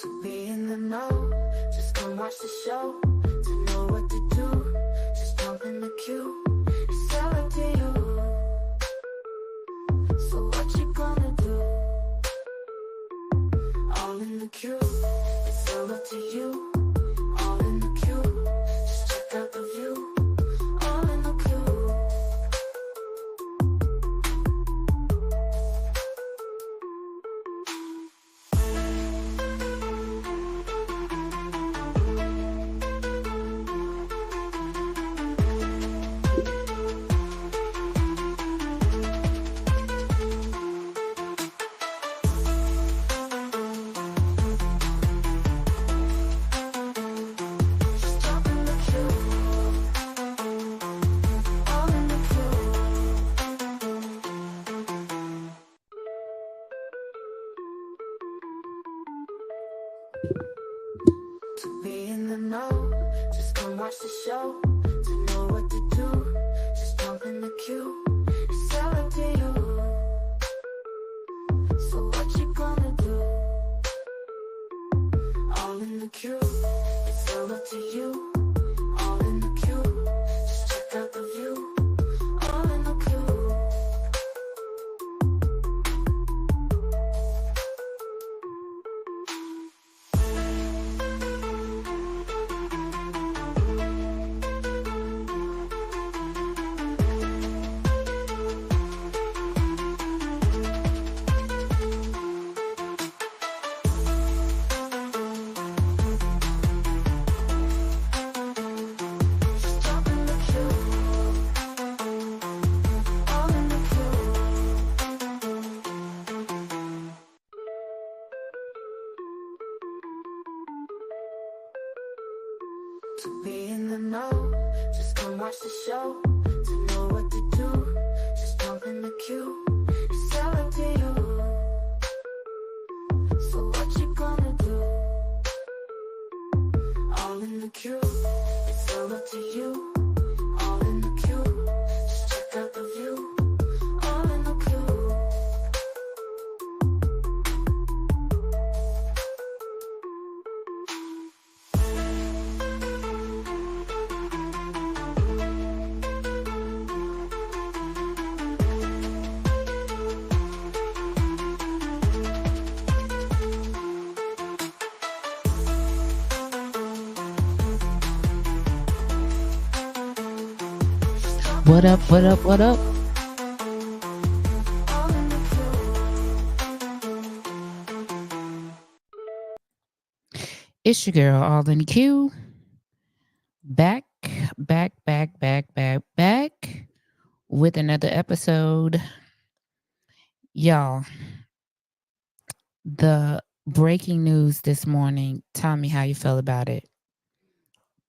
To be in the know, just come watch the show. To know what to do, just jump in the queue. It's all up to you. So what you gonna do? All in the queue. It's all up to you. All in the queue. Just check out the view. All in the queue. Just jump in the queue. All in the queue. To be in the know, just come watch the show. To know what to do, just jump in the queue. It's all up to you. So what you gonna do? All in the queue. It's all up to you. All in the queue. Just check out the view. All in the queue. Just jump in the queue. All in the queue. To be in the know, just come watch the show. To know what to do, just jump in the queue. It's all up to you. So what you gonna do? All in the queue. It's all up to you. All in the queue. Just check out the view. All in the queue. What up, what up, what up? All in the queue. It's your girl, All in the Queue. Back with another episode. Y'all, the breaking news this morning, tell me how you feel about it.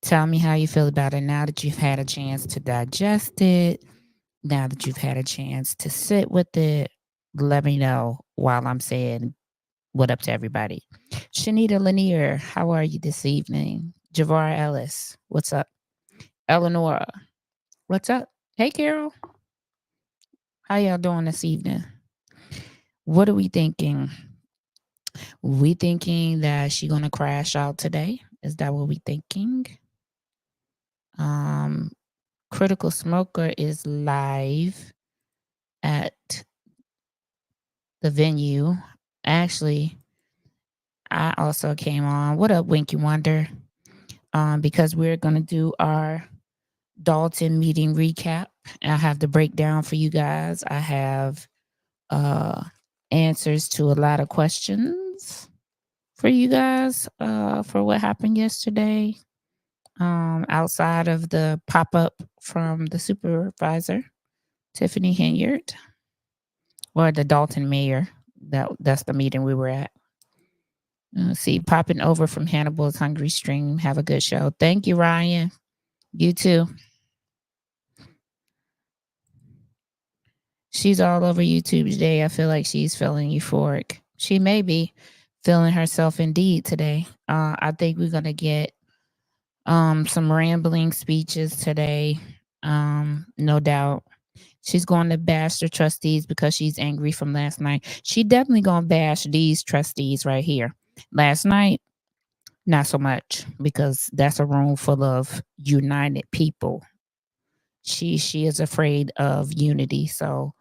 Tell me how you feel about it now that you've had a chance to digest it, now that you've had a chance to sit with it. Let me know while I'm saying what up to everybody. Shanita Lanier, how are you this evening? Javar Ellis, what's up? Eleanor, what's up? Hey, Carol, how y'all doing this evening? What are we thinking? We thinking that she gonna crash out today? Is that what we thinking? Critical Smoker is live at the venue. Actually, I also came on. What up, Winky Wonder? Because we're gonna do our Dalton meeting recap. I have the breakdown for you guys. I have answers to a lot of questions for you guys for what happened yesterday. Outside of the pop-up from the supervisor, Tiffany Henyard, or the Dalton mayor. That's the meeting we were at. See, popping over from Hannibal's Hungry Stream. Have a good show. Thank you, Ryan. You too. She's all over YouTube today. I feel like she's feeling euphoric. She may be feeling herself indeed today. I think we're going to get some rambling speeches today. No doubt. She's going to bash the trustees because she's angry from last night. She definitely going to bash these trustees right here. Last night, not so much because that's a room full of united people. She is afraid of unity. So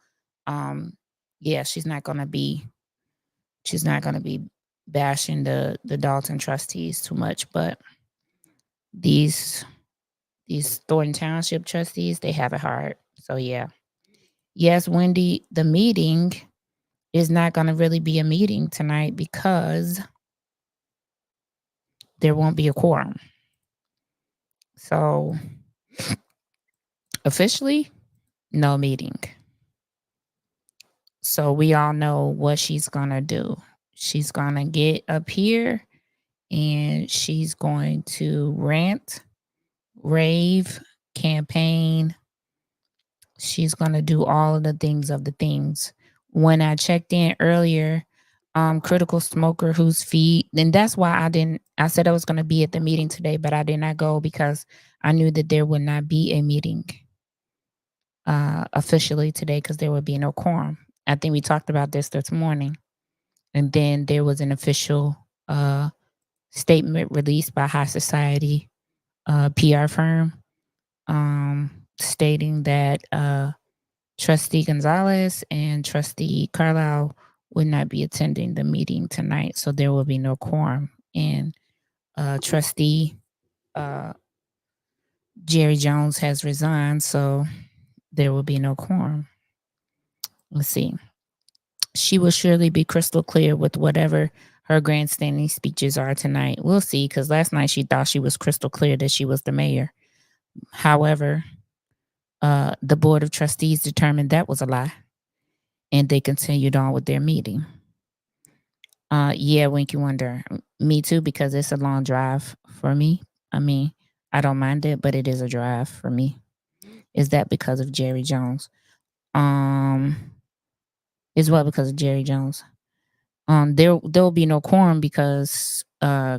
um yeah, she's not gonna be bashing the Dalton trustees too much, but these these Thornton Township trustees, they have it hard. So yeah. Yes, Wendy, the meeting is not gonna really be a meeting tonight because there won't be a quorum. So officially, no meeting. So we all know what she's gonna do. She's gonna get up here and she's going to rant, rave, campaign. She's gonna do all of the things of the things. When I checked in earlier, critical smoker whose feet, and that's why I said I was gonna be at the meeting today, but I did not go because I knew that there would not be a meeting officially today because there would be no quorum. I think we talked about this morning. And then there was an official statement released by High Society PR firm stating that Trustee Gonzalez and Trustee Carlisle would not be attending the meeting tonight, so there will be no quorum. And Trustee uh, Jerry Jones has resigned, so there will be no quorum. Let's see. She will surely be crystal clear with whatever her grandstanding speeches are tonight. We'll see, because last night she thought she was crystal clear that she was the mayor. However, the Board of Trustees determined that was a lie, and they continued on with their meeting. Yeah, Winky Wonder. Me too, because it's a long drive for me. I mean, I don't mind it, but it is a drive for me. Is that because of Jerry Jones? Is well because of Jerry Jones. There'll be no quorum because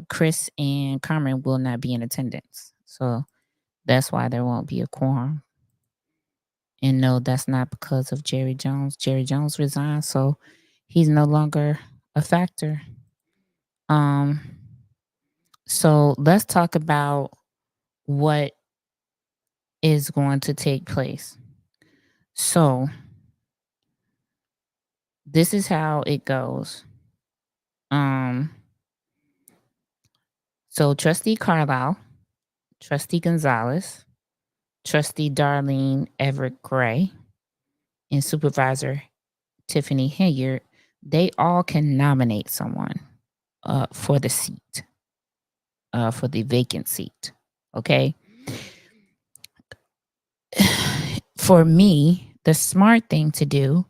Chris and Carmen will not be in attendance. So that's why there won't be a quorum. And no, that's not because of Jerry Jones. Jerry Jones resigned, so he's no longer a factor. Um, so let's talk about what is going to take place. So this is how it goes. So Trustee Carlisle, Trustee Gonzalez, Trustee Darlene Everett Gray, and Supervisor Tiffany Hilliard, they all can nominate someone for the seat, for the vacant seat. Okay. For me, the smart thing to do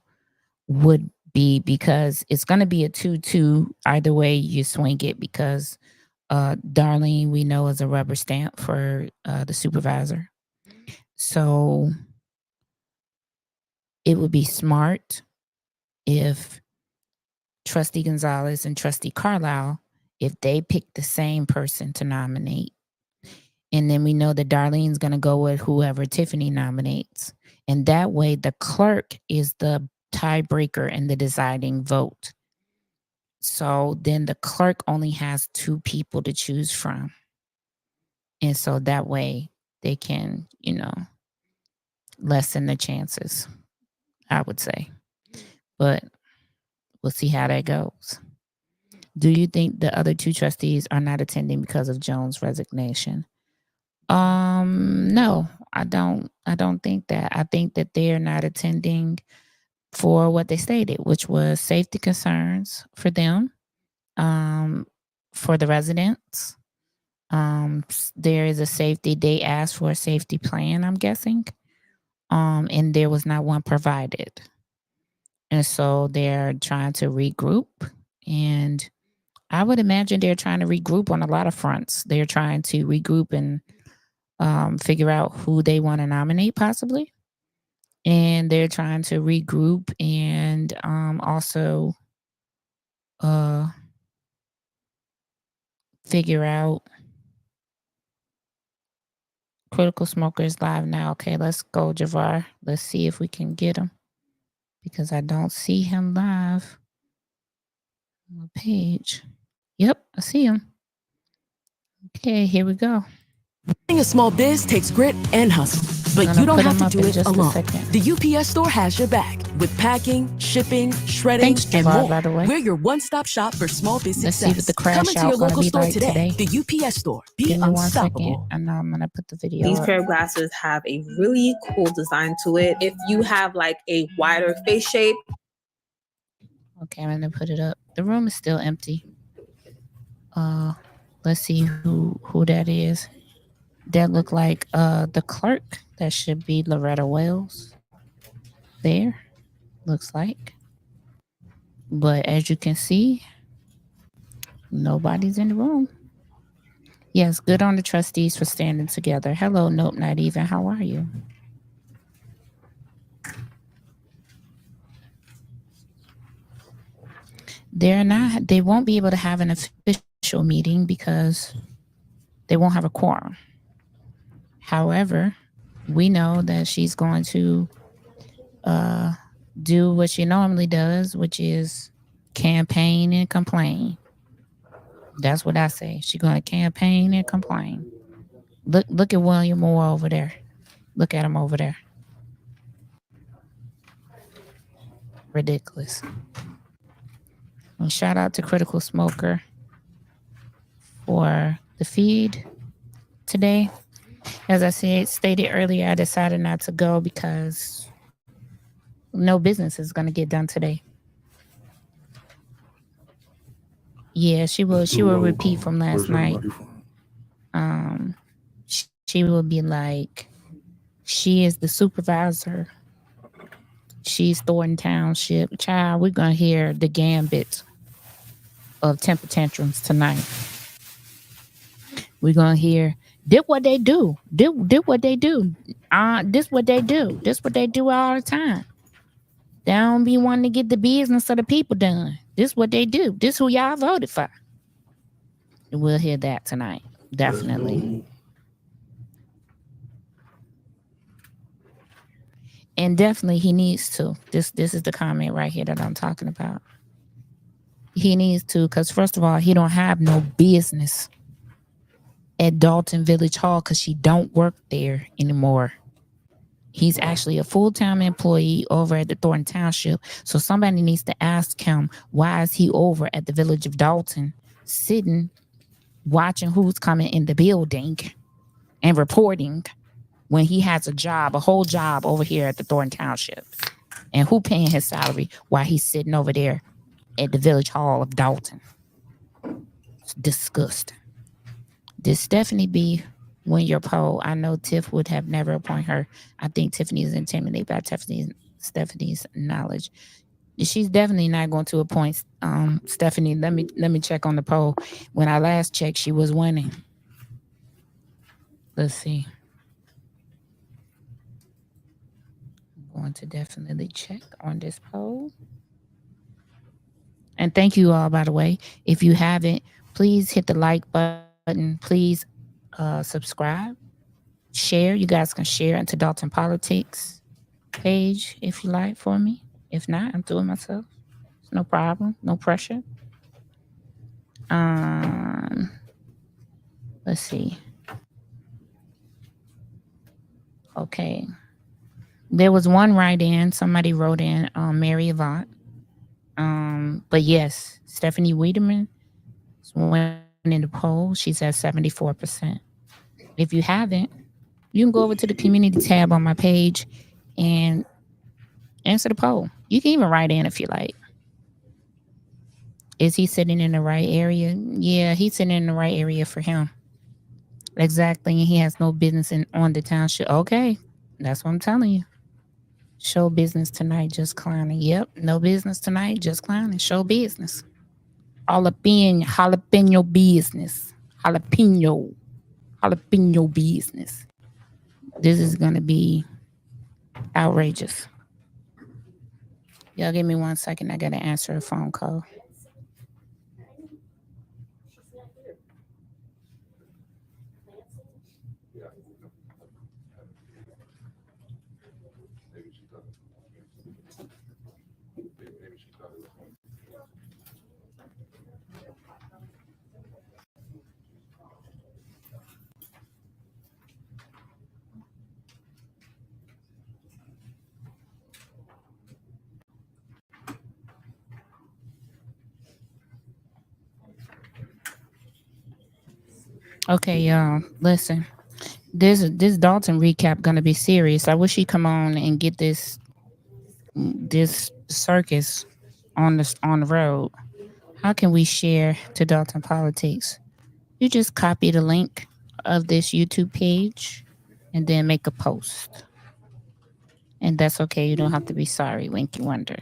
would be, because it's going to be a 2-2 either way you swing it, because Darlene, we know, is a rubber stamp for the supervisor. So it would be smart if Trustee Gonzalez and Trustee Carlisle, if they pick the same person to nominate. And then we know that Darlene's going to go with whoever Tiffany nominates. And that way, the clerk is the tiebreaker and the deciding vote. So then the clerk only has 2 people to choose from. And so that way they can, lessen the chances, I would say. But we'll see how that goes. Do you think the other 2 trustees are not attending because of Jones' resignation? No, I don't think that. I think that they're not attending for what they stated, which was safety concerns for them, for the residents. There is a safety, they asked for a safety plan, I'm guessing. And there was not one provided. And so they're trying to regroup, and I would imagine they're trying to regroup on a lot of fronts. They're trying to regroup and figure out who they want to nominate, possibly. And they're trying to regroup and also figure out critical smokers live now. Okay, let's go, Javar. Let's see if we can get him, because I don't see him live on the page. Yep, I see him. Okay, here we go. Running a small biz takes grit and hustle, but you don't have to do it alone. The UPS store has your back with packing, shipping, shredding, and more. By the way. We're your one-stop shop for small biz Let's success. see what the crash Come into your out gonna local be store like today. today. The UPS store. Be Give me 1 unstoppable. second, and I'm gonna put the video These up. pair of glasses have a really cool design to it. If you have like a wider face shape. Okay, I'm gonna put it up. The room is still empty. Let's see who that is. That look like the clerk. That should be Loretta Wells. There, looks like. But as you can see, nobody's in the room. Yes, good on the trustees for standing together. Hello, nope, not even. How are you? They won't be able to have an official meeting because they won't have a quorum. However, we know that she's going to do what she normally does, which is campaign and complain. That's what I say. She's going to campaign and complain. Look at William Moore over there. Look at him over there. Ridiculous. And shout out to Critical Smoker for the feed today. As I stated earlier, I decided not to go because no business is going to get done today. Yeah, she will repeat from last night. She will be like, she is the supervisor. She's Thornton Township. Child, we're going to hear the gambit of temper tantrums tonight. We're going to hear, did what they do. Did what they do. This what they do. This what they do all the time. They don't be wanting to get the business of the people done. This what they do. This who y'all voted for. We'll hear that tonight. Definitely. And definitely he needs to. This is the comment right here that I'm talking about. He needs to, because first of all, he don't have no business at Dalton Village Hall because she don't work there anymore. He's actually a full-time employee over at the Thornton Township. So somebody needs to ask him, why is he over at the village of Dalton sitting, watching who's coming in the building and reporting when he has a whole job over here at the Thornton Township? And who paying his salary while he's sitting over there at the village hall of Dalton? It's disgusting. Did Stephanie B win your poll? I know Tiff would have never appointed her. I think Tiffany is intimidated by Stephanie's knowledge. She's definitely not going to appoint Stephanie. Let me check on the poll. When I last checked, she was winning. Let's see. I'm going to definitely check on this poll. And thank you all, by the way. If you haven't, please hit the like button. Please subscribe. Share. You guys can share into Dalton Politics page if you like for me. If not, I'm doing myself. It's no problem. No pressure. Let's see. Okay. There was one write-in. Somebody wrote in Mary Avant. But yes, Stephanie Wiedemann is winning the poll. She's at 74%. If you haven't, you can go over to the community tab on my page and answer the poll. You can even write in if you like. Is he sitting in the right area? Yeah, he's sitting in the right area for him. Exactly. And he has no business on the township. Okay. That's what I'm telling you. Show business tonight, just clowning. Yep. No business tonight, just clowning. Show business. Jalapeno business. Jalapeno business. This is going to be outrageous. Y'all give me 1 second. I got to answer a phone call. Okay, y'all, listen. This Dalton recap gonna be serious. I wish he come on and get this circus on the road. How can we share to Dalton Politics? You just copy the link of this YouTube page and then make a post. And that's okay. You don't have to be sorry, Winky Wonder.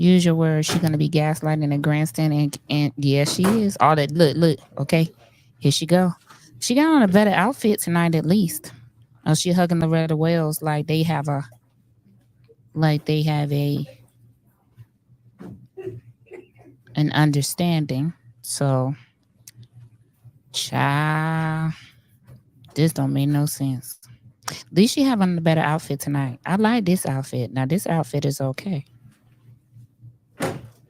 Use your words. She's gonna be gaslighting the grandstand, and yeah, she is. All that. Look. Okay, here she go. She got on a better outfit tonight, at least. Oh, she hugging Loretta Wells like they have an understanding. So, child, this don't make no sense. At least she having a better outfit tonight. I like this outfit. Now this outfit is okay.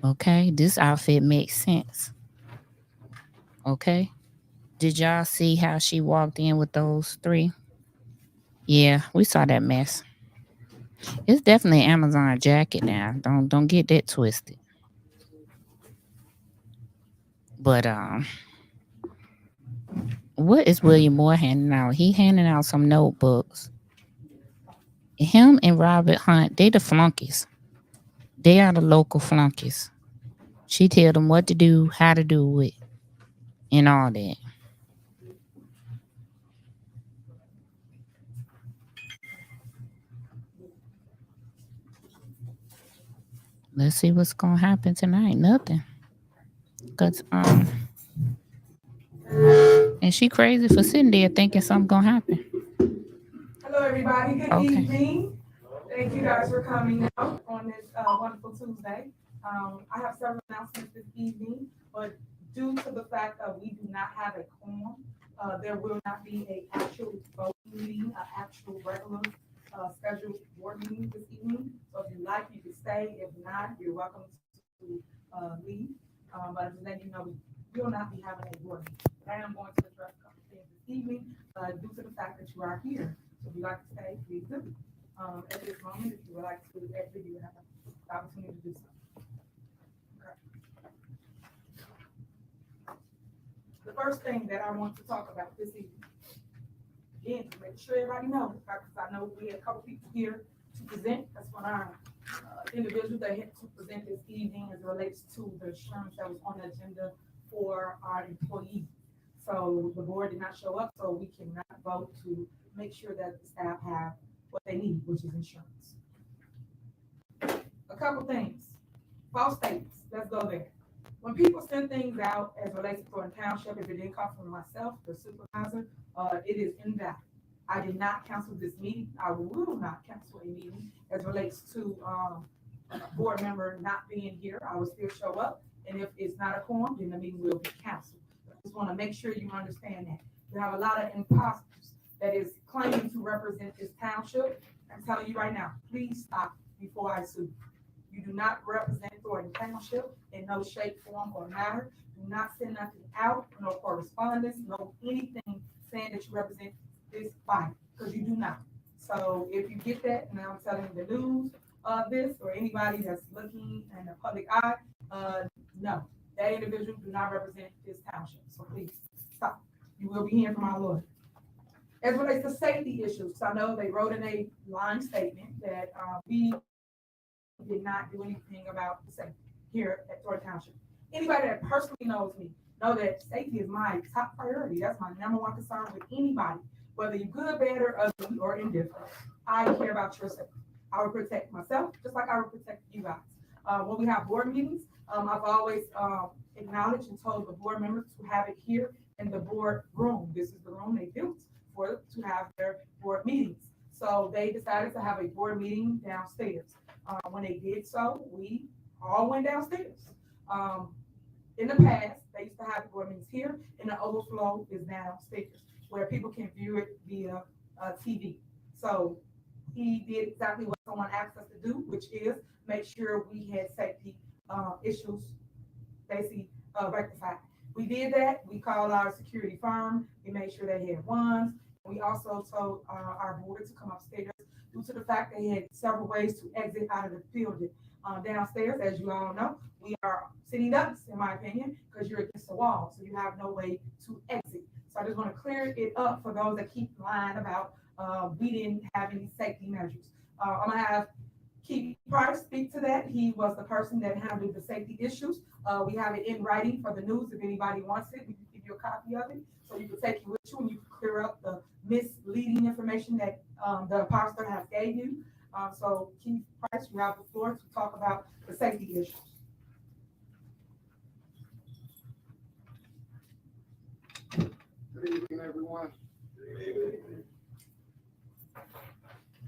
Okay, this outfit makes sense. Okay. Did y'all see how she walked in with those three? Yeah, we saw that mess. It's definitely an Amazon jacket now. Don't get that twisted. But what is William Moore handing out? He handing out some notebooks. Him and Robert Hunt, they the flunkies. They are the local flunkies. She tell them what to do, how to do it, and all that. Let's see what's gonna happen tonight. Nothing. Cause and she crazy for sitting there thinking something gonna happen. Hello, everybody. Good evening. Thank you guys for coming out on this wonderful Tuesday. I have several announcements this evening, but due to the fact that we do not have a quorum, there will not be an actual voting meeting, an actual regular scheduled board meeting this evening. So if you like, you can stay. If not, you're welcome to leave. But I'm just letting you know we will not be having a board meeting. I am going to address a couple things this evening due to the fact that you are here. So if you'd like to stay, please do. At this moment, if you would like to exit, you have the opportunity to do so. Okay. The first thing that I want to talk about this evening, again, to make sure everybody knows, because I know we had a couple people here to present. That's what our individuals that had to present this evening as it relates to the insurance that was on the agenda for our employees. So the board did not show up, so we cannot vote to make sure that the staff have what they need, which is insurance. A couple things. False statements. Let's go there. When people send things out as relates to Thornton Township, if it didn't come from myself, the supervisor, it is invalid. I did not cancel this meeting. I will not cancel a meeting as relates to a board member not being here. I will still show up, and if it's not a quorum, then the meeting will be canceled. I just want to make sure you understand that. We have a lot of imposters that is claiming to represent this township. I'm telling you right now, please stop before I sue. You do not represent Thornton Township in no shape, form, or matter. Do not send nothing out, no correspondence, no anything saying that you represent this body, because you do not. So if you get that, and I'm telling the news of this, or anybody that's looking in the public eye, no, that individual do not represent this township. So please stop. You will be hearing from our lawyer. As it relates to safety issues, I know they wrote in a line statement that we did not do anything about the safety here at Thornton Township. Anybody that personally knows me know that safety is my top priority. That's my number one concern with anybody, whether you're good, bad, or ugly, or indifferent. I care about your safety. I will protect myself just like I will protect you guys. When we have board meetings, I've always acknowledged and told the board members to have it here in the board room. This is the room they built to have their board meetings. So they decided to have a board meeting downstairs. When they did so, we all went downstairs. In the past, they used to have the board meetings here, and the overflow is downstairs, where people can view it via TV. So he did exactly what someone asked us to do, which is make sure we had safety issues basically rectified. We did that. We called our security firm. We made sure they had ones. We also told our board to come upstairs due to the fact they had several ways to exit out of the building. Downstairs, as you all know, we are sitting ducks, in my opinion, because you're against the wall, so you have no way to exit. So I just want to clear it up for those that keep lying about we didn't have any safety measures. I'm gonna have Keith Price speak to that. He was the person that handled the safety issues. We have it in writing for the news. If anybody wants it, we can give you a copy of it, so you can take it with you and you can clear up the misleading information that the imposter has gave you. So Keith Price, you have the floor to talk about the safety issues. Good evening, everyone. Good evening.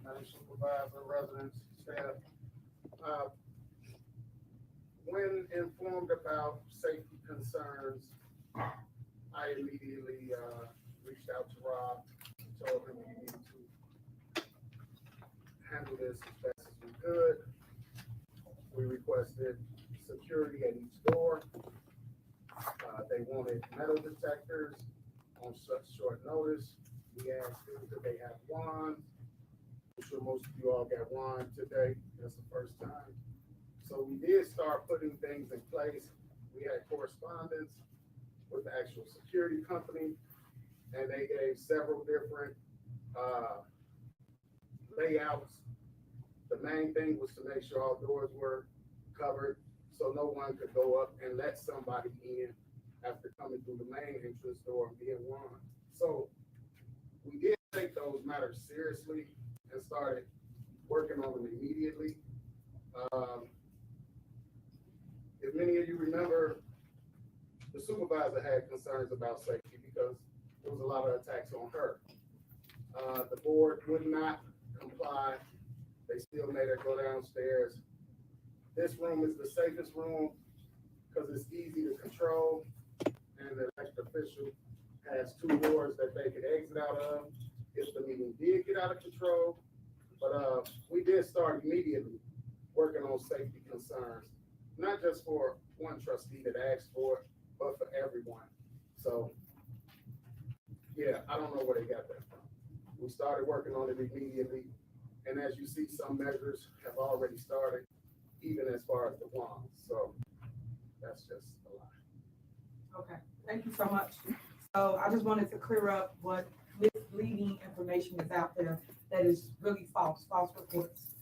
Madam Supervisor, residents, staff. When informed about safety concerns, I immediately reached out to Rob, told him we needed to handle this as best as we could. We requested security at each door. They wanted metal detectors on such short notice. We asked them, could they have wands? I'm sure most of you all got wand today. That's the first time. So we did start putting things in place. We had correspondence with the actual security company, and they gave several different layouts. The main thing was to make sure all doors were covered so no one could go up and let somebody in after coming through the main entrance door and being wand. So we did take those matters seriously and started working on them immediately. If many of you remember, the supervisor had concerns about safety because there was a lot of attacks on her. The board would not comply. They still made her go downstairs. This room is the safest room because it's easy to control, and the elected official has 2 doors that they could exit out of if the meeting did get out of control. But we did start immediately working on safety concerns, not just for one trustee that asked for it, but for everyone. So yeah, I don't know where they got that from. We started working on it immediately. And as you see, some measures have already started, even as far as the wands. So that's just a lie. Okay, thank you so much. So I just wanted to clear up what misleading information is out there that is really false reports.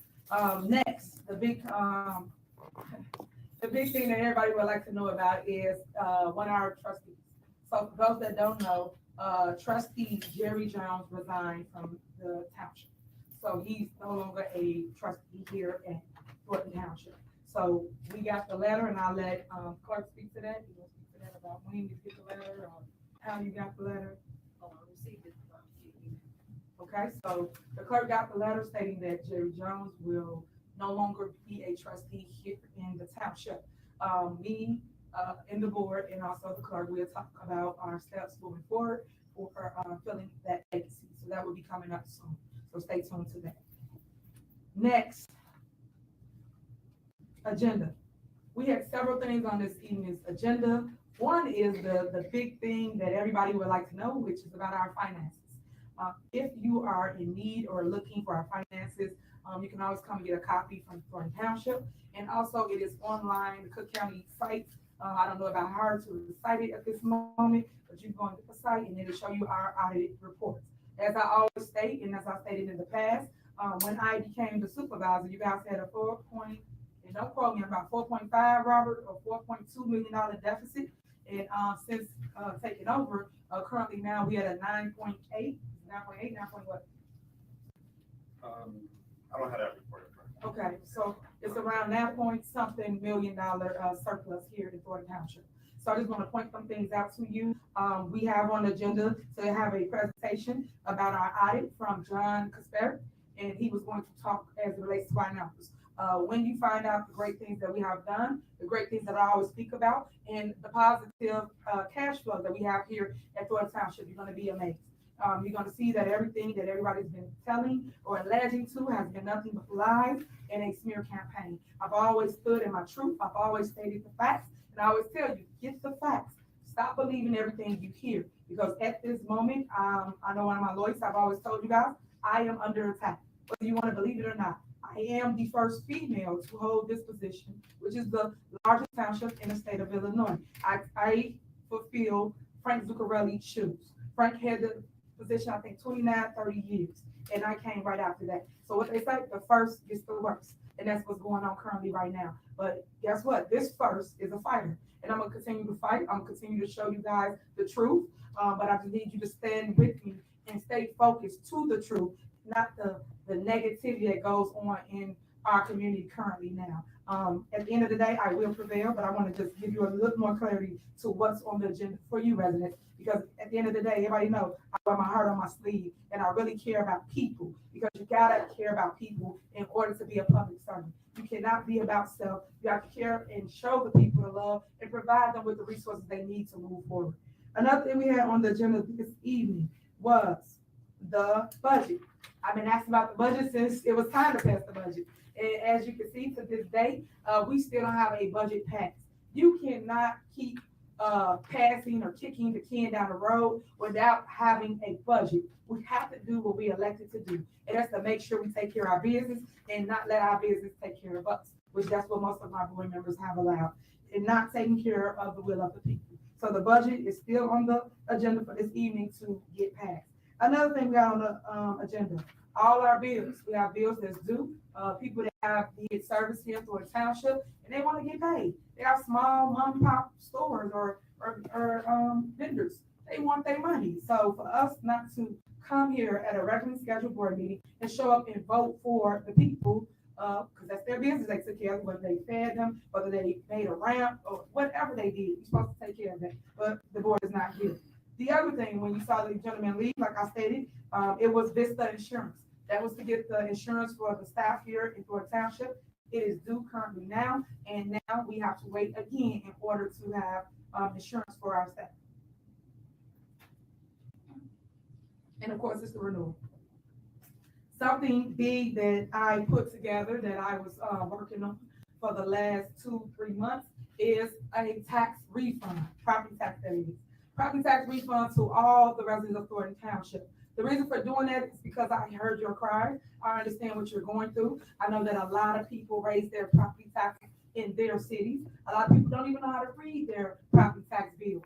Next, the big thing that everybody would like to know about is one of our trustees. So for those that don't know, trustee Jerry Jones resigned from the township. So he's no longer a trustee here at Thornton Township. So we got the letter, and I'll let clerk speak to that. You want to speak to that about when you get the letter or how you got the letter? I received it. Okay, so the clerk got the letter stating that Jerry Jones will no longer be a trustee here in the township. Me and the board and also the clerk will talk about our steps moving forward for filling that vacancy. So that will be coming up soon. So stay tuned to that. Next, agenda. We had several things on this evening's agenda. One is the big thing that everybody would like to know, which is about our finances. If you are in need or looking for our finances, you can always come and get a copy from Thornton Township. And also it is online, the Cook County site. I don't know about how to cite it at this moment, but you can go on the site and it'll show you our audited reports. As I always state, and as I stated in the past, when I became the supervisor, you guys had a 4.5, Robert, or $4.2 million deficit. And since taking over, currently now we at a 9.8, 9.8, 9 point what? I don't have that report. Okay, so it's around 9 point something million surplus here in Thornton Township. So I just want to point some things out to you. We have on the agenda to have a presentation about our audit from John Casper, and he was going to talk as it relates to our numbers. When you find out the great things that we have done, the great things that I always speak about, and the positive cash flow that we have here at Thornton Township, you're going to be amazed. You're going to see that everything that everybody's been telling or alleging to has been nothing but lies and a smear campaign. I've always stood in my truth. I've always stated the facts, and I always tell you, get the facts. stop believing everything you hear, because at this moment, I know one of my lawyers, I've always told you guys, I am under attack, whether you want to believe it or not. I am the first female to hold this position, which is the largest township in the state of Illinois. I fulfill Frank Zuccarelli's shoes. Frank had the position, I think, 29, 30 years, and I came right after that. So what they say, the first gets the worst, and that's what's going on currently right now. But guess what? This first is a fighter, and I'm gonna continue to fight. I'm gonna continue to show you guys the truth, but I just need you to stand with me and stay focused to the truth, not the negativity that goes on in our community currently now. At the end of the day, I will prevail, but I want to just give you a little more clarity to what's on the agenda for you residents, because at the end of the day, everybody knows I wear my heart on my sleeve, and I really care about people, because you gotta care about people in order to be a public servant. You cannot be about self. You have to care and show the people the love and provide them with the resources they need to move forward. Another thing we had on the agenda this evening was the budget. I've been asking about the budget since it was time to pass the budget. And as you can see, to this day, we still don't have a budget passed. You cannot keep passing or kicking the can down the road without having a budget. We have to do what we elected to do, and that's to make sure we take care of our business and not let our business take care of us, which that's what most of my board members have allowed, and not taking care of the will of the people. So the budget is still on the agenda for this evening to get passed. Another thing we got on the agenda, all our bills. We have bills that's due. People that have needed service here through a township, and they want to get paid. They have small mom and pop stores or vendors. They want their money. So for us not to come here at a regularly scheduled board meeting and show up and vote for the people, because that's their business, they took care of, whether they fed them, whether they made a ramp, or whatever they did, you're supposed to take care of that. But the board is not here. The other thing, when you saw the gentleman leave, like I stated, it was Vista Insurance. That was to get the insurance for the staff here in Thornton Township. It is due currently now, and now we have to wait again in order to have insurance for our staff. And of course, it's the renewal. Something big that I put together that I was working on for the last 2-3 months is a tax refund, property tax that is. Property tax refund to all the residents of Thornton Township. The reason for doing that is because I heard your cry. I understand what you're going through. I know that a lot of people raise their property taxes in their cities. A lot of people don't even know how to read their property tax bill.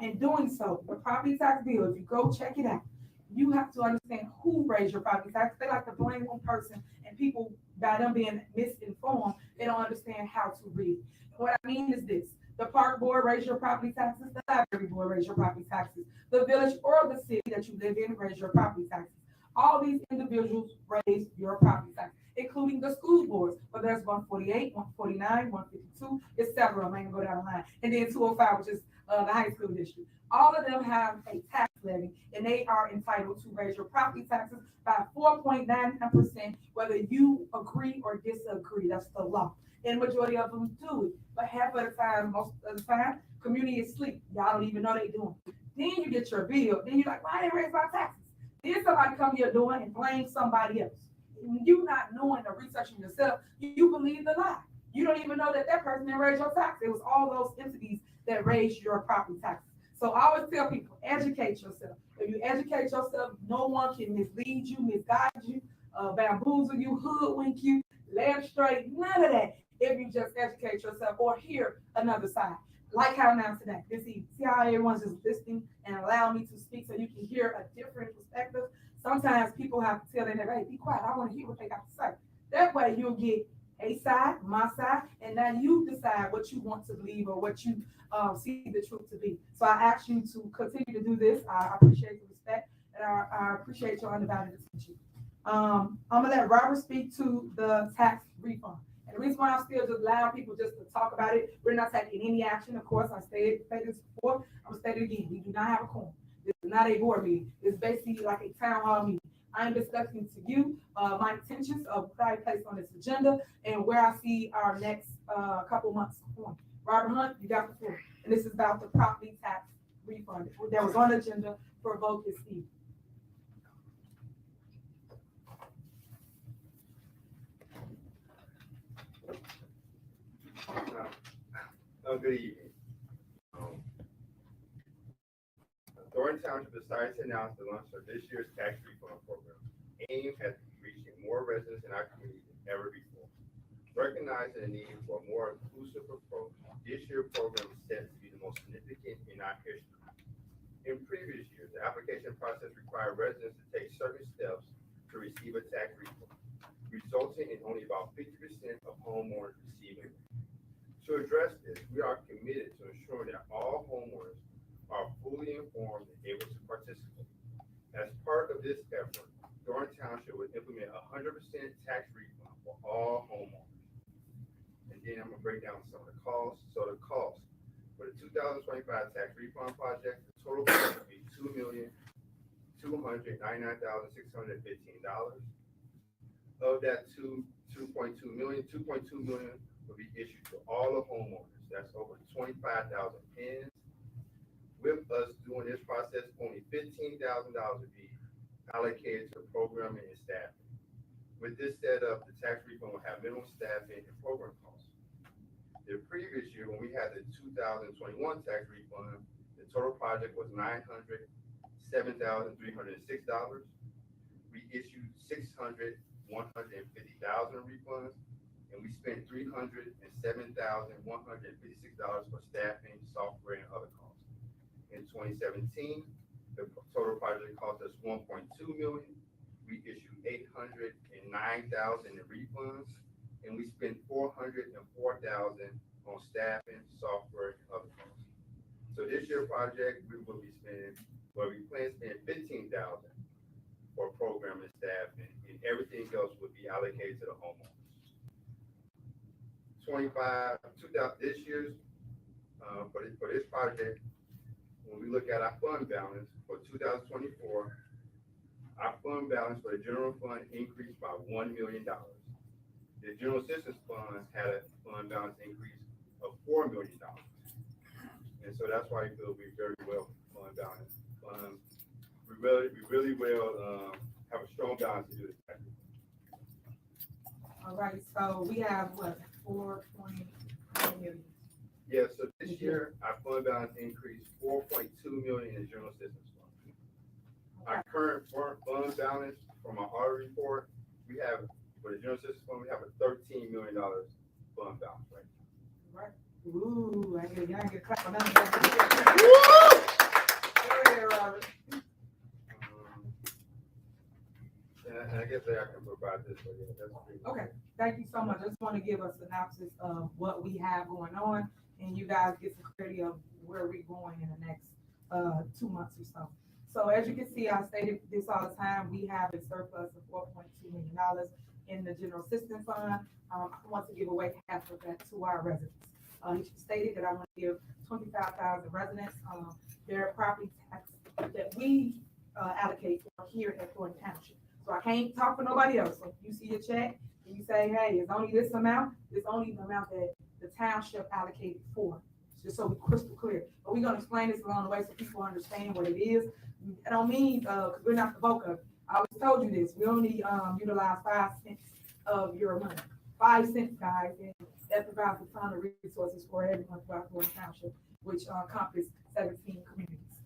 In doing so, the property tax bill, if you go check it out, you have to understand who raised your property tax. They like to blame one person, and people, by them being misinformed, they don't understand how to read. What I mean is this: the park board raise your property taxes, the library board raise your property taxes, the village or the city that you live in raise your property taxes. All these individuals raise your property taxes, including the school boards, whether that's 148, 149, 152, it's several, I'm gonna go down the line. And then 205, which is the high school district. All of them have a tax levy, and they are entitled to raise your property taxes by 4.99%, whether you agree or disagree. That's the law. And majority of them do it. But half of the time, most of the time, community is asleep. Y'all don't even know they doing it. Then you get your bill. Then you're like, why didn't raise my taxes? Then somebody come here doing and blame somebody else. You not knowing or researching yourself, you believe the lie. You don't even know that person didn't raise your taxes. It was all those entities that raised your property taxes. So I always tell people, educate yourself. If you educate yourself, no one can mislead you, misguide you, bamboozle you, hoodwink you, left straight, none of that. If you just educate yourself or hear another side. Like how now today, this evening, see how everyone's just listening and allow me to speak so you can hear a different perspective. Sometimes people have to tell them, hey, be quiet, I want to hear what they got to say. That way you'll get a side, my side, and now you decide what you want to believe or what you see the truth to be. So I ask you to continue to do this. I appreciate the respect, and I appreciate your undivided attention. I'm gonna let Robert speak to the tax refund. And the reason why I'm still just allowing people just to talk about it, we're not taking any action. Of course, I stated this before. I'm gonna state it again. We do not have a quorum. This is not a board meeting. It's basically like a town hall meeting. I am discussing to you my intentions of what I placed on this agenda and where I see our next couple months going. Robert Hunt, you got the floor. And this is about the property tax refund that was on the agenda for a vote this evening. Good evening. Thornton Township decided to announce the launch of this year's tax refund program, aimed at reaching more residents in our community than ever before. Recognizing the need for a more inclusive approach, this year's program is set to be the most significant in our history. In previous years, the application process required residents to take certain steps to receive a tax refund, resulting in only about 50% of homeowners receiving it. To address this, we are committed to ensuring that all homeowners are fully informed and able to participate. As part of this effort, Thornton Township will implement a 100% tax refund for all homeowners. And then I'm gonna break down some of the costs. So the cost for the 2025 tax refund project, the total cost will be $2,299,615. Of that $2.2 million will be issued to all the homeowners. That's over 25,000 pins. With us doing this process, only $15,000 will be allocated to programming and staffing. With this setup, the tax refund will have minimum staffing and program costs. The previous year, when we had the 2021 tax refund, the total project was $907,306. We issued $150,000 refunds, and we spent $307,156 for staffing, software, and other costs. In 2017, the total project cost us $1.2 million. We issued $809,000 in refunds, and we spent $404,000 on staffing, software, and other costs. So this year project, we plan to spend $15,000 for programming, staffing, and everything else would be allocated to the homeowners. This year's for this project, when we look at our fund balance for 2024, our fund balance for the general fund increased by $1 million. The general assistance fund had a fund balance increase of $4 million. And so that's why we feel we're very well fund balance. We really will have a strong balance to do this. All right, so we have what, 4.2 million? Yeah, so this year, our fund balance increased $4.2 million in general assistance fund. Our current fund balance from our audit report, we have, for the general assistance fund, we have a $13 million fund balance, right? Right. Ooh, I get a clap on that. Robert. And I guess I can provide this for you. Okay, thank you so much. I just want to give a synopsis of what we have going on, and you guys get some clarity of where we're going in the next 2 months or so. So as you can see, I stated this all the time, we have a surplus of $4.2 million in the general assistance fund. I want to give away half of that to our residents. He stated that I want to give 25,000 residents their property tax that we allocate for here at Thornton Township. So I can't talk for nobody else. So if you see a check and you say, hey, it's only this amount, it's only the amount that the township allocated for, just so we're crystal clear. But we're gonna explain this along the way so people understand what it is. I don't mean, because we're not the bulk of it. I always told you this, we only utilize 5 cents of your money. 5 cents, guys, and that provides a ton of resources for everyone throughout Thornton Township, which encompasses 17 communities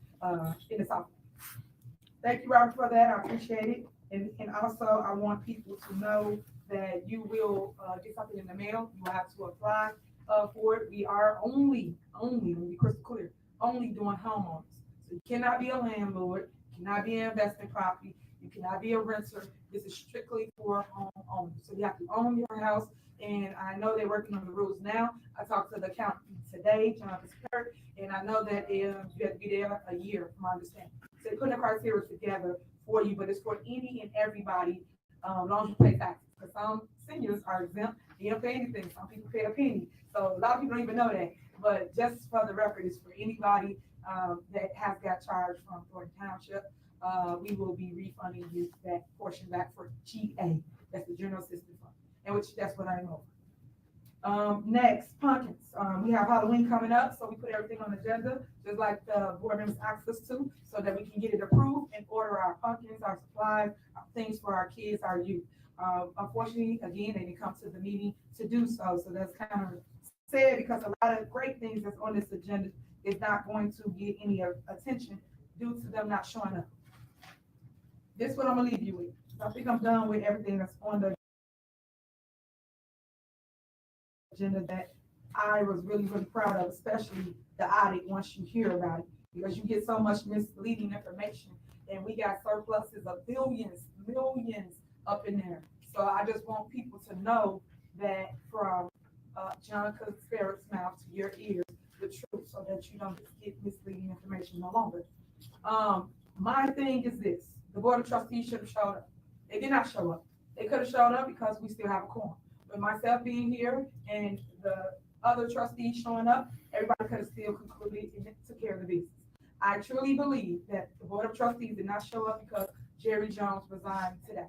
in the South. Thank you, Robert, for that. I appreciate it. And also, I want people to know that you will get something in the mail. You will have to apply for it. We are only, let me be crystal clear, only doing homeowners. So you cannot be a landlord, you cannot be an investment property, you cannot be a renter. This is strictly for homeowners. So you have to own your house. And I know they're working on the rules now. I talked to the accountant today, Jonathan Spurt, and I know that you have to be there a year, from my understanding. So they're putting the criteria together for you, but it's for any and everybody, as long as you pay taxes. Because some seniors are exempt, you don't pay anything. Some people pay a penny. So a lot of people don't even know that. But just for the record, it's for anybody that has got charged from Thornton Township. We will be refunding you that portion back for GA. That's the General Assistance Fund, and which that's what I know. Next, pumpkins. We have Halloween coming up, so we put everything on the agenda, just like the board members asked us to, so that we can get it approved and order our pumpkins, our supplies, our things for our kids, our youth. Unfortunately, again, they didn't come to the meeting to do so, so that's kind of sad because a lot of great things that's on this agenda is not going to get any attention due to them not showing up. This is what I'm gonna leave you with. I think I'm done with everything that's on the agenda that I was really, really proud of, especially the audit once you hear about it, because you get so much misleading information, and we got surpluses of billions, millions up in there. So I just want people to know that from John Conspira's mouth to your ears, the truth, so that you don't get misleading information no longer. My thing is this: the Board of Trustees should have showed up. They did not show up. They could have showed up because we still have a quorum. With myself being here and the other trustees showing up, everybody could have still concluded and took care of the business. I truly believe that the Board of Trustees did not show up because Jerry Jones resigned today.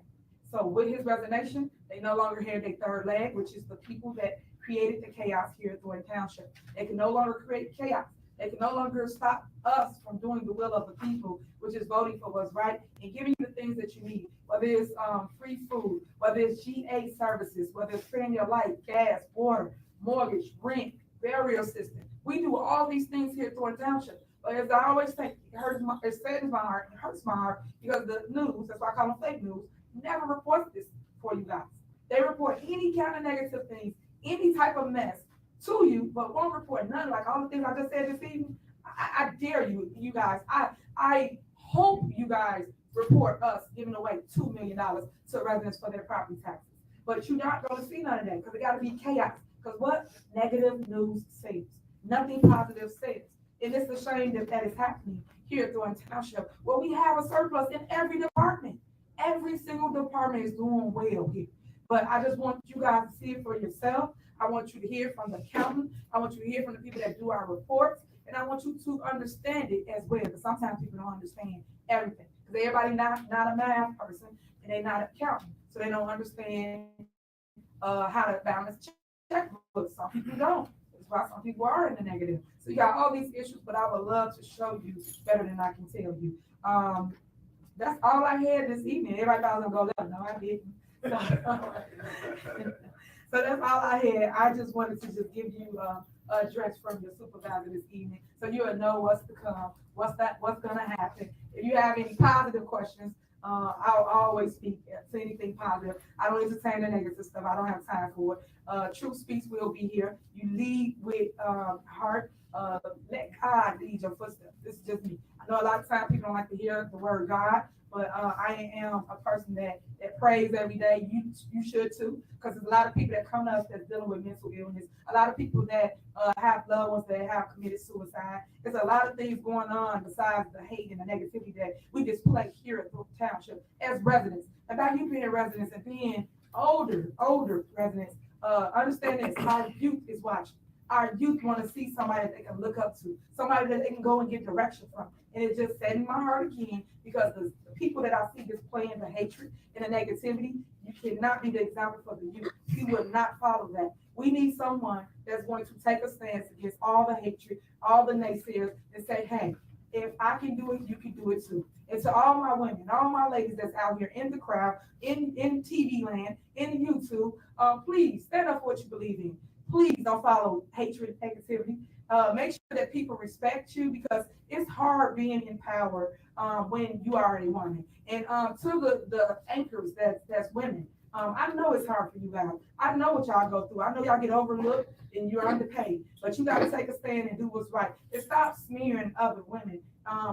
So with his resignation, they no longer have their third leg, which is the people that created the chaos here at Thornton Township. They can no longer create chaos. They can no longer stop us from doing the will of the people, which is voting for what's right and giving you the things that you need, whether it's free food, whether it's GA services, whether it's paying your light, gas, water, mortgage, rent, burial system. We do all these things here at Thornton Township. But as I always say, it saddens my heart, it hurts my heart, because the news, that's why I call them fake news, never reports this for you guys. They report any kind of negative things, any type of mess to you, but won't report none. Like all the things I just said this evening, I dare you guys. I hope you guys report us giving away $2 million to residents for their property taxes. But you're not going to see none of that, because it got to be chaos. Because what? Negative news saves. Nothing positive saves. And it's a shame that is happening here at Thornton Township, where we have a surplus in every department. Every single department is doing well here. But I just want you guys to see it for yourself. I want you to hear from the accountant. I want you to hear from the people that do our reports. And I want you to understand it as well, because sometimes people don't understand everything. Because everybody not a math person, and they're not an accountant. So they don't understand how to balance checkbooks. Some people don't. That's why some people are in the negative. So you got all these issues, but I would love to show you better than I can tell you. That's all I had this evening. Everybody thought I was gonna go left. No, I didn't. So that's all I had. I just wanted to just give you a address from your supervisor this evening, so you'll know what's to come, what's gonna happen. If you have any positive questions, I'll always speak to anything positive. I don't entertain the negative stuff. I don't have time for it. Truth Speaks will be here. You lead with heart. Let God lead your footsteps. This is just me. I know a lot of times people don't like to hear the word God, but I am a person that prays every day. You should too, because there's a lot of people that come to us that's dealing with mental illness. A lot of people that have loved ones that have committed suicide. There's a lot of things going on besides the hate and the negativity that we display here at Thornton Township as residents. About you being residents and being older residents, understand this: our youth is watching. Our youth want to see somebody that they can look up to, somebody that they can go and get direction from. And it just set in my heart again, because the people that I see displaying the hatred and the negativity, you cannot be the example for the youth. You will not follow that. We need someone that's going to take a stance against all the hatred, all the naysayers, and say, hey, if I can do it, you can do it too. And to all my women, all my ladies that's out here in the crowd, in TV land, in YouTube, please stand up for what you believe in. Please don't follow hatred, negativity. Make sure that people respect you, because it's hard being in power when you already won it. And to the anchors that's women, I know it's hard for you guys. I know what y'all go through. I know y'all get overlooked and you're underpaid, but you got to take a stand and do what's right. And stop smearing other women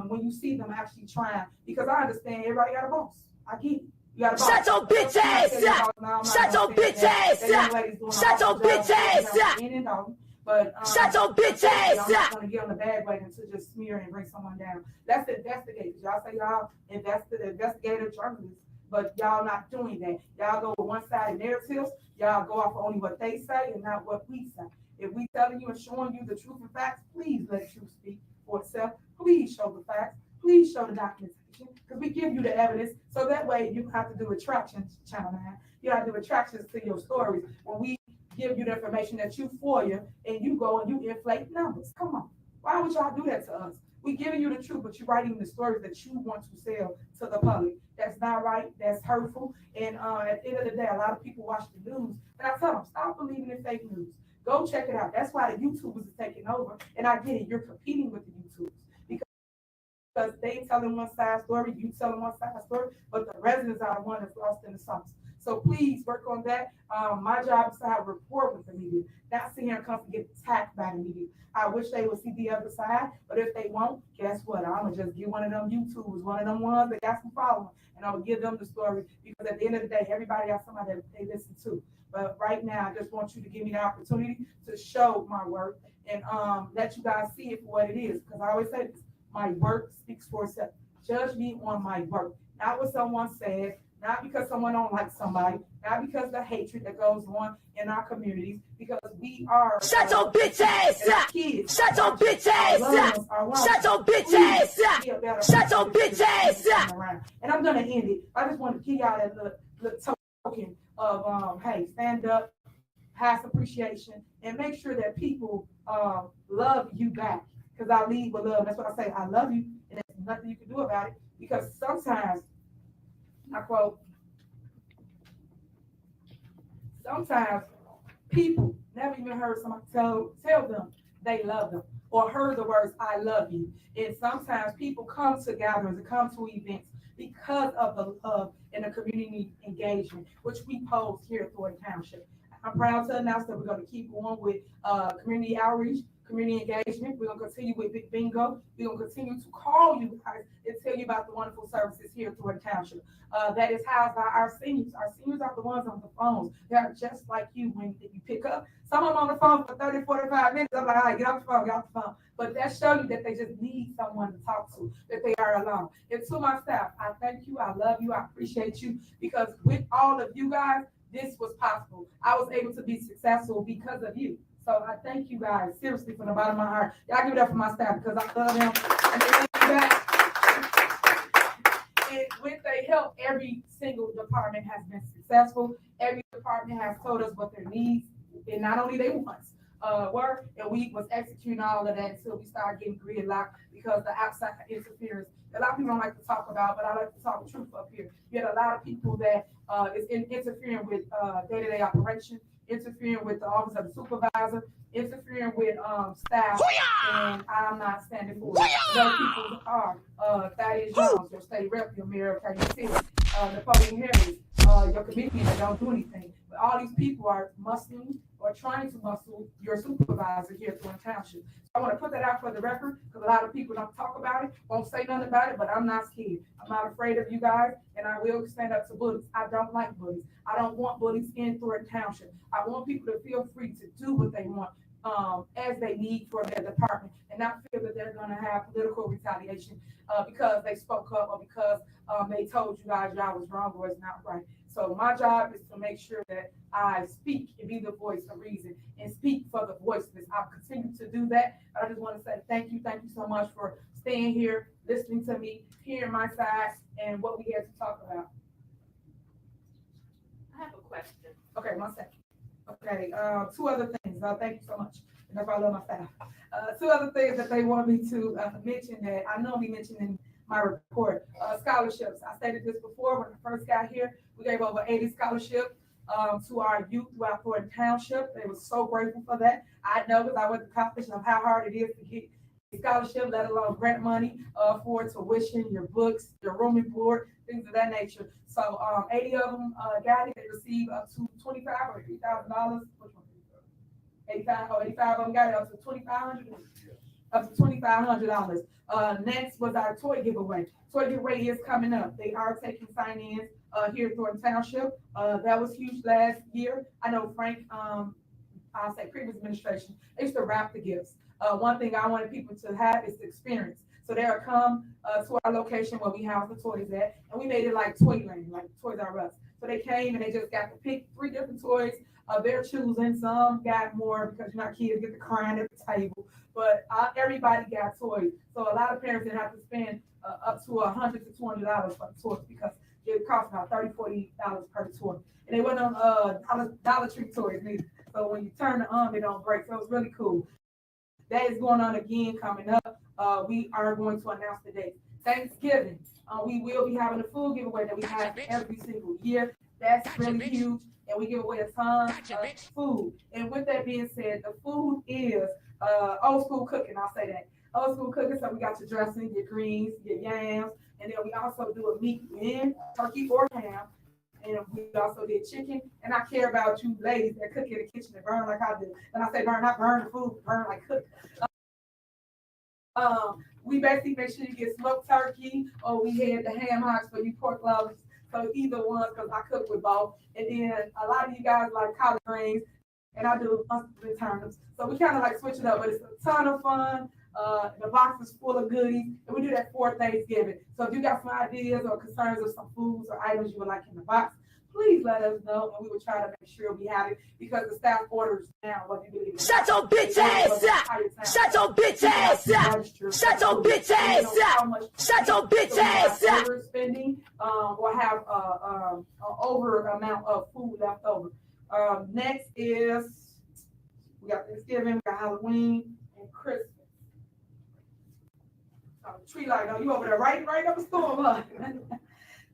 when you see them actually trying, because I understand everybody got a boss. I get it. Shut your bitch ass up! Shut your bitch ass up! Shut your bitch ass up! But shut your bitch ass up! I'm not gonna get on the bandwagon to just smear and bring someone down. That's the investigators. Y'all say y'all investigative journalists, but y'all not doing that. Y'all go with one-sided narratives. Y'all go off only what they say and not what we say. If we telling you and showing you the truth and facts, please let truth speak for itself. Please show the facts. Please show the documentation, because we give you the evidence, so that way you have to do retractions, Channel 9. You have to do retractions to your stories when we give you the information that you FOIA and you go and you inflate numbers. Come on. Why would y'all do that to us? We giving you the truth, but you're writing the stories that you want to sell to the public. That's not right. That's hurtful. And at the end of the day, a lot of people watch the news, and I tell them, stop believing in fake news. Go check it out. That's why the YouTubers are taking over. And I get it. You're competing with the YouTubers. because they telling one side story, you telling one side story, but the residents are the one that's lost in the sauce. So please work on that. My job is to have a rapport with the media, not sit here and constantly get attacked by the media. I wish they would see the other side, but if they won't, guess what? I'm gonna just get one of them YouTubers, one of them ones that got some following, and I will give them the story, because at the end of the day, everybody has somebody that they listen to. But right now, I just want you to give me the opportunity to show my work and let you guys see it for what it is. Because I always say this, my work speaks for itself. Judge me on my work, not what someone says, not because someone don't like somebody, not because the hatred that goes on in our communities, because we are Shut your bitch ass up! kids. Shut your bitch ass up! Shut your bitch ass up! Shut your bitch ass up! And I'm gonna end it. I just want to give y'all that little token of hey, stand up, pass appreciation, and make sure that people love you back. Because I lead with love. That's what I say. I love you, and there's nothing you can do about it. Because sometimes, I quote, sometimes people never even heard somebody tell them they love them, or heard the words "I love you." And sometimes people come to gatherings and come to events because of the love and the community engagement, which we pose here at Thornton Township. I'm proud to announce that we're going to keep going with community outreach, community engagement. We're going to continue with Big Bingo. We're going to continue to call you guys and tell you about the wonderful services here at Thornton Township. That is housed by our seniors. Our seniors are the ones on the phones. They are just like you when you pick up. Some of them on the phone for 30, 45 minutes. I'm like, all right, get off the phone, get off the phone. But that shows you that they just need someone to talk to, that they are alone. And to my staff, I thank you, I love you, I appreciate you, because with all of you guys, this was possible. I was able to be successful because of you. So I thank you guys, seriously, from the bottom of my heart. Y'all give it up for my staff, because I love them. And they love you back. And with their help, every single department has been successful. Every department has told us what their needs, and not only their wants, were, and we was executing all of that until we started getting gridlocked because the outside interference. A lot of people don't like to talk about, but I like to talk the truth up here. You had a lot of people that is interfering with day-to-day operation, interfering with the office of the supervisor, interfering with staff, and I'm not standing for it. Those people are Thaddeus Jones, your state rep, your mayor of Kansas City, Napoleon Harris, your comedian that don't do anything. But all these people are muscling or trying to muscle your supervisor here at Thornton Township. So I want to put that out for the record, because a lot of people don't talk about it, won't say nothing about it, but I'm not scared. I'm not afraid of you guys, and I will stand up to bullies. I don't like bullies. I don't want bullies in Thornton Township. I want people to feel free to do what they want as they need for their department, and not feel that they're going to have political retaliation because they spoke up or because they told you guys y'all was wrong or it's not right. So my job is to make sure that I speak and be the voice of reason and speak for the voiceless. I'll continue to do that. I just want to say thank you so much for staying here, listening to me, hearing my side and what we had to talk about. I have a question. Okay, 1 second. Okay, two other things. Thank you so much. And that's why I love my staff. Two other things that they want me to mention that I normally mention in my report. Scholarships. I stated this before when I first got here. We gave over 80 scholarships to our youth throughout Thornton Township. They were so grateful for that. I know, because I went to college, of how hard it is to get a scholarship, let alone grant money for tuition, your books, your room and board, things of that nature. So 80 of them got it. They received up to $25,000 or $3,000. Which one? 85 of them got it up to $2,500. Up to $2,500. Next was our toy giveaway. Toy giveaway is coming up. They are taking sign-ins here at Thornton Township. That was huge last year. I know Frank, I'll say previous administration, they used to wrap the gifts. One thing I wanted people to have is the experience. So they'll come to our location where we house the toys at, and we made it like Toyland, like Toys R Us. So they came and they just got to pick 3 different toys of their choosing. Some got more because kids get to crying at the table, but everybody got toys. So a lot of parents didn't have to spend up to $100 to $200 for the toys, because it cost about $30, $40 per toy. And they went on Dollar Tree toys neither. So when you turn it on, they don't break. So it was really cool. That is going on again coming up. We are going to announce the date. Thanksgiving, we will be having a food giveaway that we have every single year. That's really huge. And we give away a ton of food. And with that being said, the food is old school cooking, I'll say that. old school cooking. So we got your dressing, your greens, your yams, and then we also do a meat in turkey or ham. And we also did chicken. And I care about you ladies that cook in the kitchen and burn like I do. And I say burn, not burn the food, burn like cook. We basically make sure you get smoked turkey, or we had the ham hocks for you pork lovers. So either one, because I cook with both. And then a lot of you guys like collard greens, and I do the turnips. So we kind of like switch it up, but it's a ton of fun. The box is full of goodies, and we do that for Thanksgiving. So if you got some ideas or concerns of some foods or items you would like in the box, please let us know, and we will try to make sure we have it, because the staff orders now, whether you believe it. Shut your bitch ass up! Shut your bitch ass up! Shut your bitch ass up! Shut your bitch ass up! Overspending, or have an over amount of food left over. Next is, we got Thanksgiving, we got Halloween, and Christmas. Tree light, oh, you over there right up a storm, huh?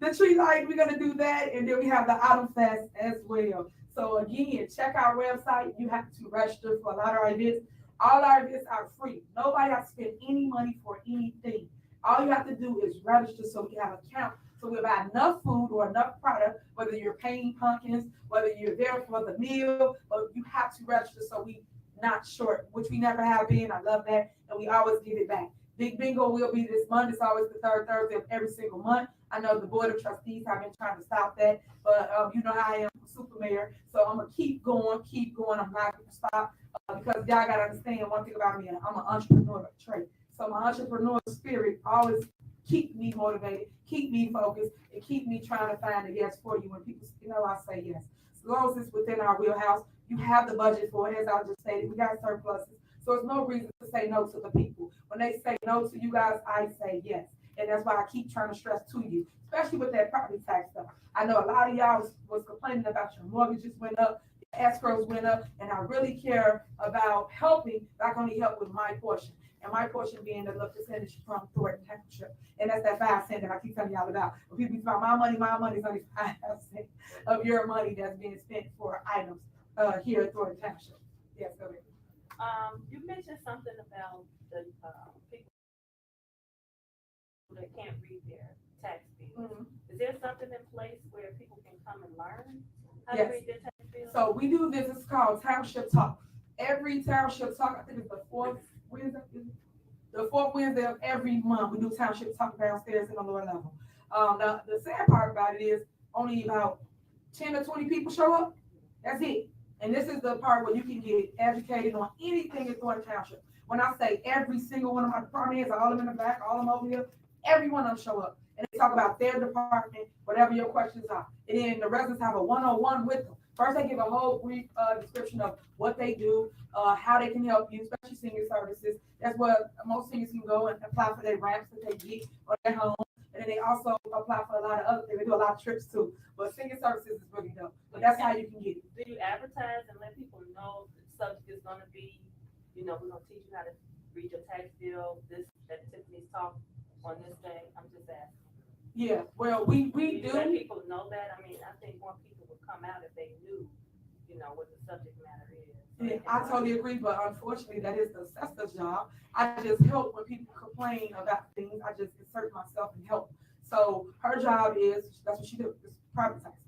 The tree light, we're gonna do that, and then we have the Autumn Fest as well. So again, check our website. You have to register for a lot of our events. All our events are free. Nobody has to spend any money for anything. All you have to do is register so we can have an account. So we'll buy enough food or enough product, whether you're paying pumpkins, whether you're there for the meal, but you have to register so we not short, which we never have been. I love that, and we always give it back. Big Bingo will be this month. It's always the third Thursday of every single month. I know the Board of Trustees have been trying to stop that, but you know how I am, super mayor. So I'm going to keep going. I'm not going to stop because y'all got to understand one thing about me. I'm an entrepreneur trait. So my entrepreneur spirit always keep me motivated, keep me focused, and keep me trying to find a yes for you when people, I say yes. As long as it's within our wheelhouse, you have the budget for it. As I just stated, we got surpluses. So there's no reason to say no to the people. When they say no to you guys, I say yes. And that's why I keep trying to stress to you, especially with that property tax stuff. I know a lot of y'all was complaining about your mortgages went up, your escrows went up, and I really care about helping, but I can only help with my portion. And my portion being the percentage from Thornton Township. And that's that 5 cents that I keep telling y'all about. When people talk about my money is only 5 cents of your money that's being spent for items here at Thornton Township. Yes, go ahead. You mentioned something about the people that can't read their tax bills. Mm-hmm. Is there something in place where people can come and learn how to read their tax bills? So we do this. It's called Township Talk. Every Township Talk, I think it's the fourth Wednesday. The fourth Wednesday of every month, we do Township Talk downstairs in the lower level. The sad part about it is only about 10 or 20 people show up. That's it. And this is the part where you can get educated on anything in Thornton Township. When I say every single one of my department heads, all of them in the back, all of them over here, every one of them show up. And they talk about their department, whatever your questions are. And then the residents have a one-on-one with them. First, they give a whole brief description of what they do, how they can help you, especially senior services. That's where most seniors can go and apply for their ramps that they get or their home. And then they also apply for a lot of other things. They do a lot of trips too. But senior services is really dope. But that's how you can get it. Do you advertise and let people know the subject is going to be, we're going to teach you how to read your tax bill, this, that Tiffany's talk on this day? I'm just asking. Yeah, well, we do. Let people know that. I mean, I think more people would come out if they knew, what the subject matter is. Yeah, I totally agree, but unfortunately, that is the assessor's job. I just help when people complain about things. I just insert myself and help. So her job is, that's what she does, is property taxes.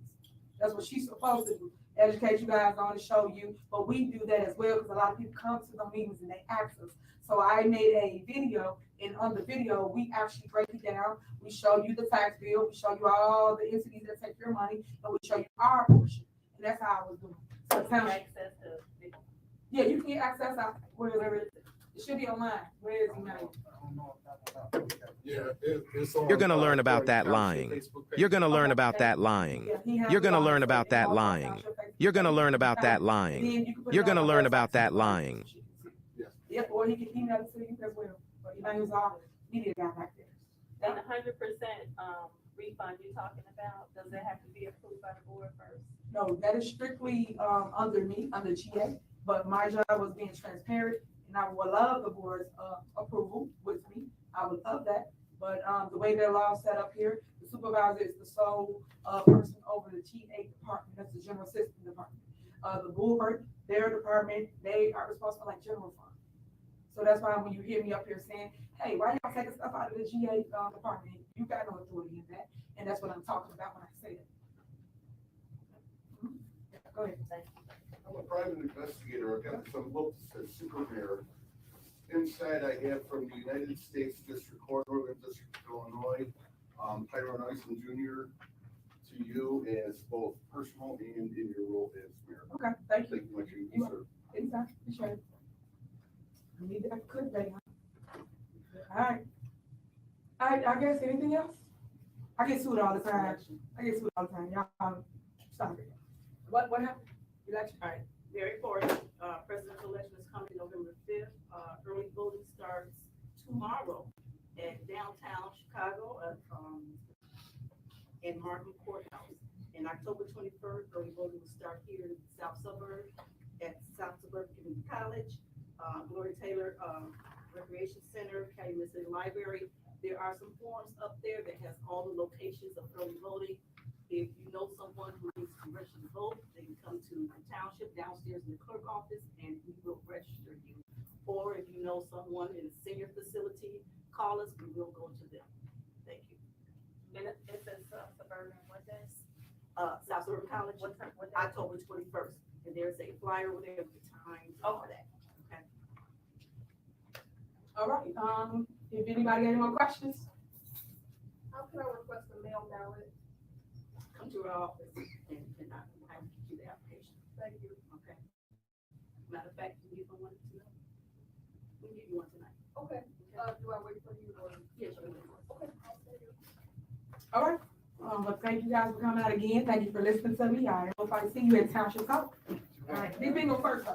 That's what she's supposed to do. Educate you guys on and show you, but we do that as well because a lot of people come to the meetings and they ask us. So I made a video, and on the video, we actually break it down. We show you the tax bill, we show you all the entities that take your money, and we show you our portion. And that's how I was doing. So access to video. Yeah, you can get access out wherever it should be online. Where is it now? You're going to learn about that lying. You're going to learn about that lying. You're going to learn about that lying. You're going to learn about that lying. You're going to learn about that lying. Yep, or he can email it to you as well. But use our media guy back there. And 100% refund you're talking about, does it have to be approved by the board first? No, that is strictly under me, under GA. But my job was being transparent, and I would love the board's approval with me. I would love that. But the way their law is set up here, the supervisor is the sole person over the TA department. That's the general assistant department. The board, their department, they are responsible for like general fund. So that's why when you hear me up here saying, hey, why y'all taking stuff out of the GA department? You got no authority in that. And that's what I'm talking about when I say that. Go ahead. I'm a private investigator. I've got some books as Supervisor. Inside I have from the United States District Court, Northern District of Illinois, Tyrone Iceland Jr. to you as both personal and in your role as mayor. Okay, thank you. Thank you much, you sir. Exactly, sure. I need that good thing. All right. I guess anything else? I get sued all the time. Y'all stop it. What happened? Election. All right, very important. Presidential election is coming November 5th. Early voting starts tomorrow at downtown Chicago in Martin Courthouse. And October 21st, early voting will start here in South Suburb at South Suburb Community College, Gloria Taylor Recreation Center, Calumet City Library. There are some forms up there that has all the locations of early voting. If you know someone who needs to register to vote, they can come to the township downstairs in the clerk office and we will register you. Or if you know someone in a senior facility, call us, we will go to them. Thank you. And it says suburban, what days? South Suburban College, What day? October 21st. And there's a flyer with the times, all of that. Okay. All right. If anybody got any more questions? How can I request a mail ballot? Come to our office and I can give you the application. Thank you. Okay. Matter of fact, can you give one tonight? We'll give you one tonight. Okay. Do I wait for you or? Yes, you will. Okay. I'll send you. All right. But thank you guys for coming out again. Thank you for listening to me. I hope I see you at Township Talk. All right. This bingo first.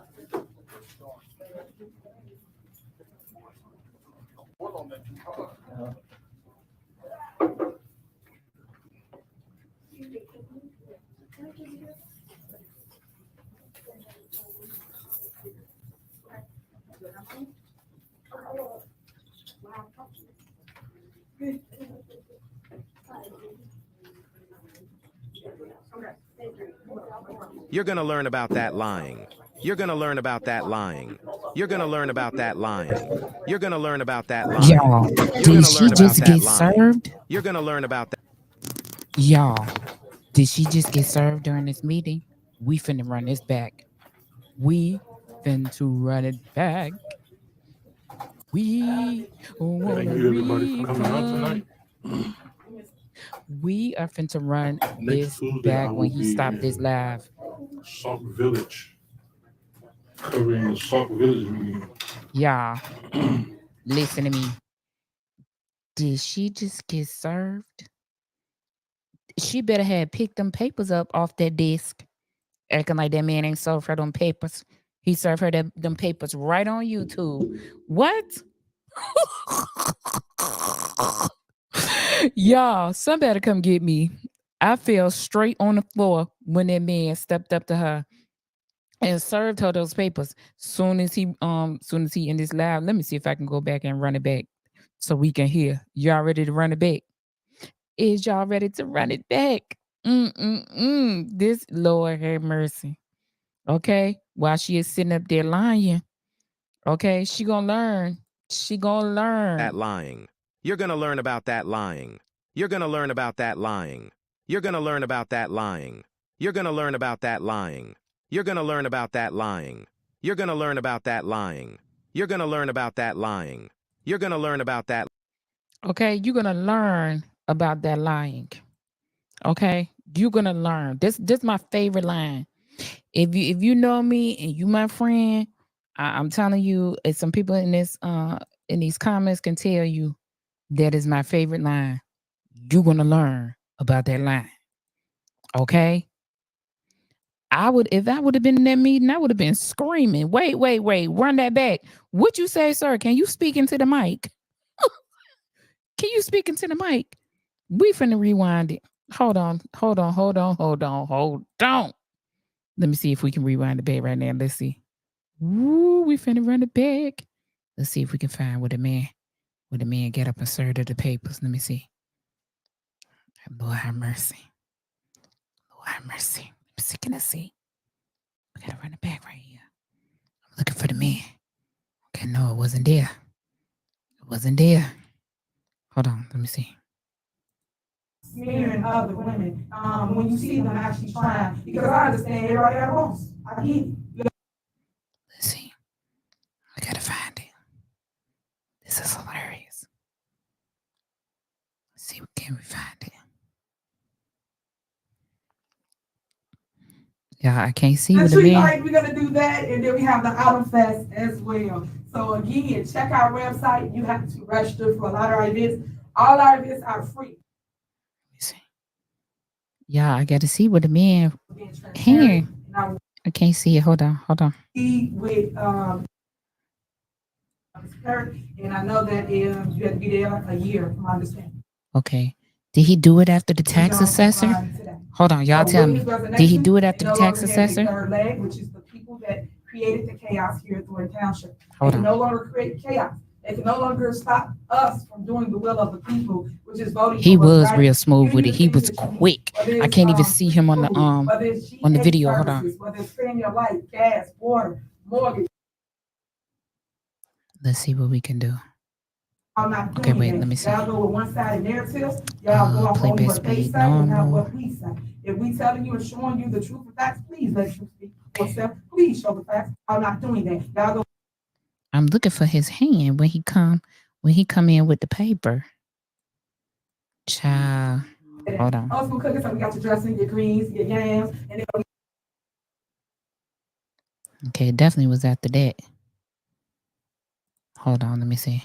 You're going to learn about that lying. You're going to learn about that lying. You're going to learn about that lying. You're going to learn about that lying. Y'all, did she just get served? You're going to learn about that. Y'all, did she just get served during this meeting? We finna run this back. We finna to run it back. We Thank you everybody for coming out tonight. We are finna run Next this Tuesday, back I when will he be stopped this live. Sauk Village. Covering the Sauk Village meeting. Y'all, listen to me. Did she just get served? She better have picked them papers up off that desk. Acting like that man ain't served her them papers. He served her them papers right on YouTube. What? Y'all, somebody come get me. I fell straight on the floor when that man stepped up to her and served her those papers. Soon as he in this live, let me see if I can go back and run it back so we can hear. Y'all ready to run it back? Is y'all ready to run it back? This Lord have mercy. Okay, while she is sitting up there lying, okay, she gonna learn. She gonna learn That lying. You're going to learn about that lying. You're going to learn about that lying. You're going to learn about that lying. You're going to learn about that lying. You're going to learn about that lying. You're going to learn about that lying. You're going to learn about that lying. You're going to learn about that. Okay, you're gonna learn about that lying. Okay, you're gonna learn. This my favorite line. If you know me and you my friend, I'm telling you, some people in these comments can tell you that is my favorite line. You're gonna learn about that line. Okay. If I would have been in that meeting, I would have been screaming. Wait, run that back. What you say, sir? Can you speak into the mic? Can you speak into the mic? We finna rewind it. Hold on. Let me see if we can rewind the back right now. Let's see. Woo, we finna run it back. Let's see if we can find where the man get up and served the papers. Let me see. Lord have mercy. Lord have mercy. I'm sick of see. We gotta run it back right here. I'm looking for the man. Okay, no, it wasn't there. It wasn't there. Hold on, let me see. Smearing other women, when you see them actually trying, because I understand everybody got wrongs. I get it. Let's see. I gotta find it. This is hilarious. Let's see, can we find it? Yeah, I can't see what the man. We're gonna do that, and then we have the Autumn Fest as well. So again, check our website. You have to register for a lot of our events. All our events are free. Yeah, I got to see what the man here. I can't see it. Hold on. With and I know that you have to be there like a year, from my understanding. Okay. Did he do it after the tax assessor? Hold on, y'all tell me. Did he do it after the tax assessor? Third leg, which is the people that created the chaos here at Thornton Township. Hold They on. can no longer create chaos. They can no longer stop us from doing the will of the people, which is voting. He was real smooth with it. He was quick. I can't even see him on the video. Hold on. Whether it's paying your light, gas, water, mortgage. Let's see what we can do. Okay, wait, let me see. Y'all go with one-sided narratives. Y'all go off play only best what they speed say and not normal. what we say. If we telling you and showing you the truth and facts, please let you speak for yourself. Please show the facts. I'm not doing that. Y'all go. I'm looking for his hand when he come in with the paper. Child, hold on. Old school cooking, so we got your dressing, your greens, your yams, and then Okay, it definitely was after that. Hold on, let me see.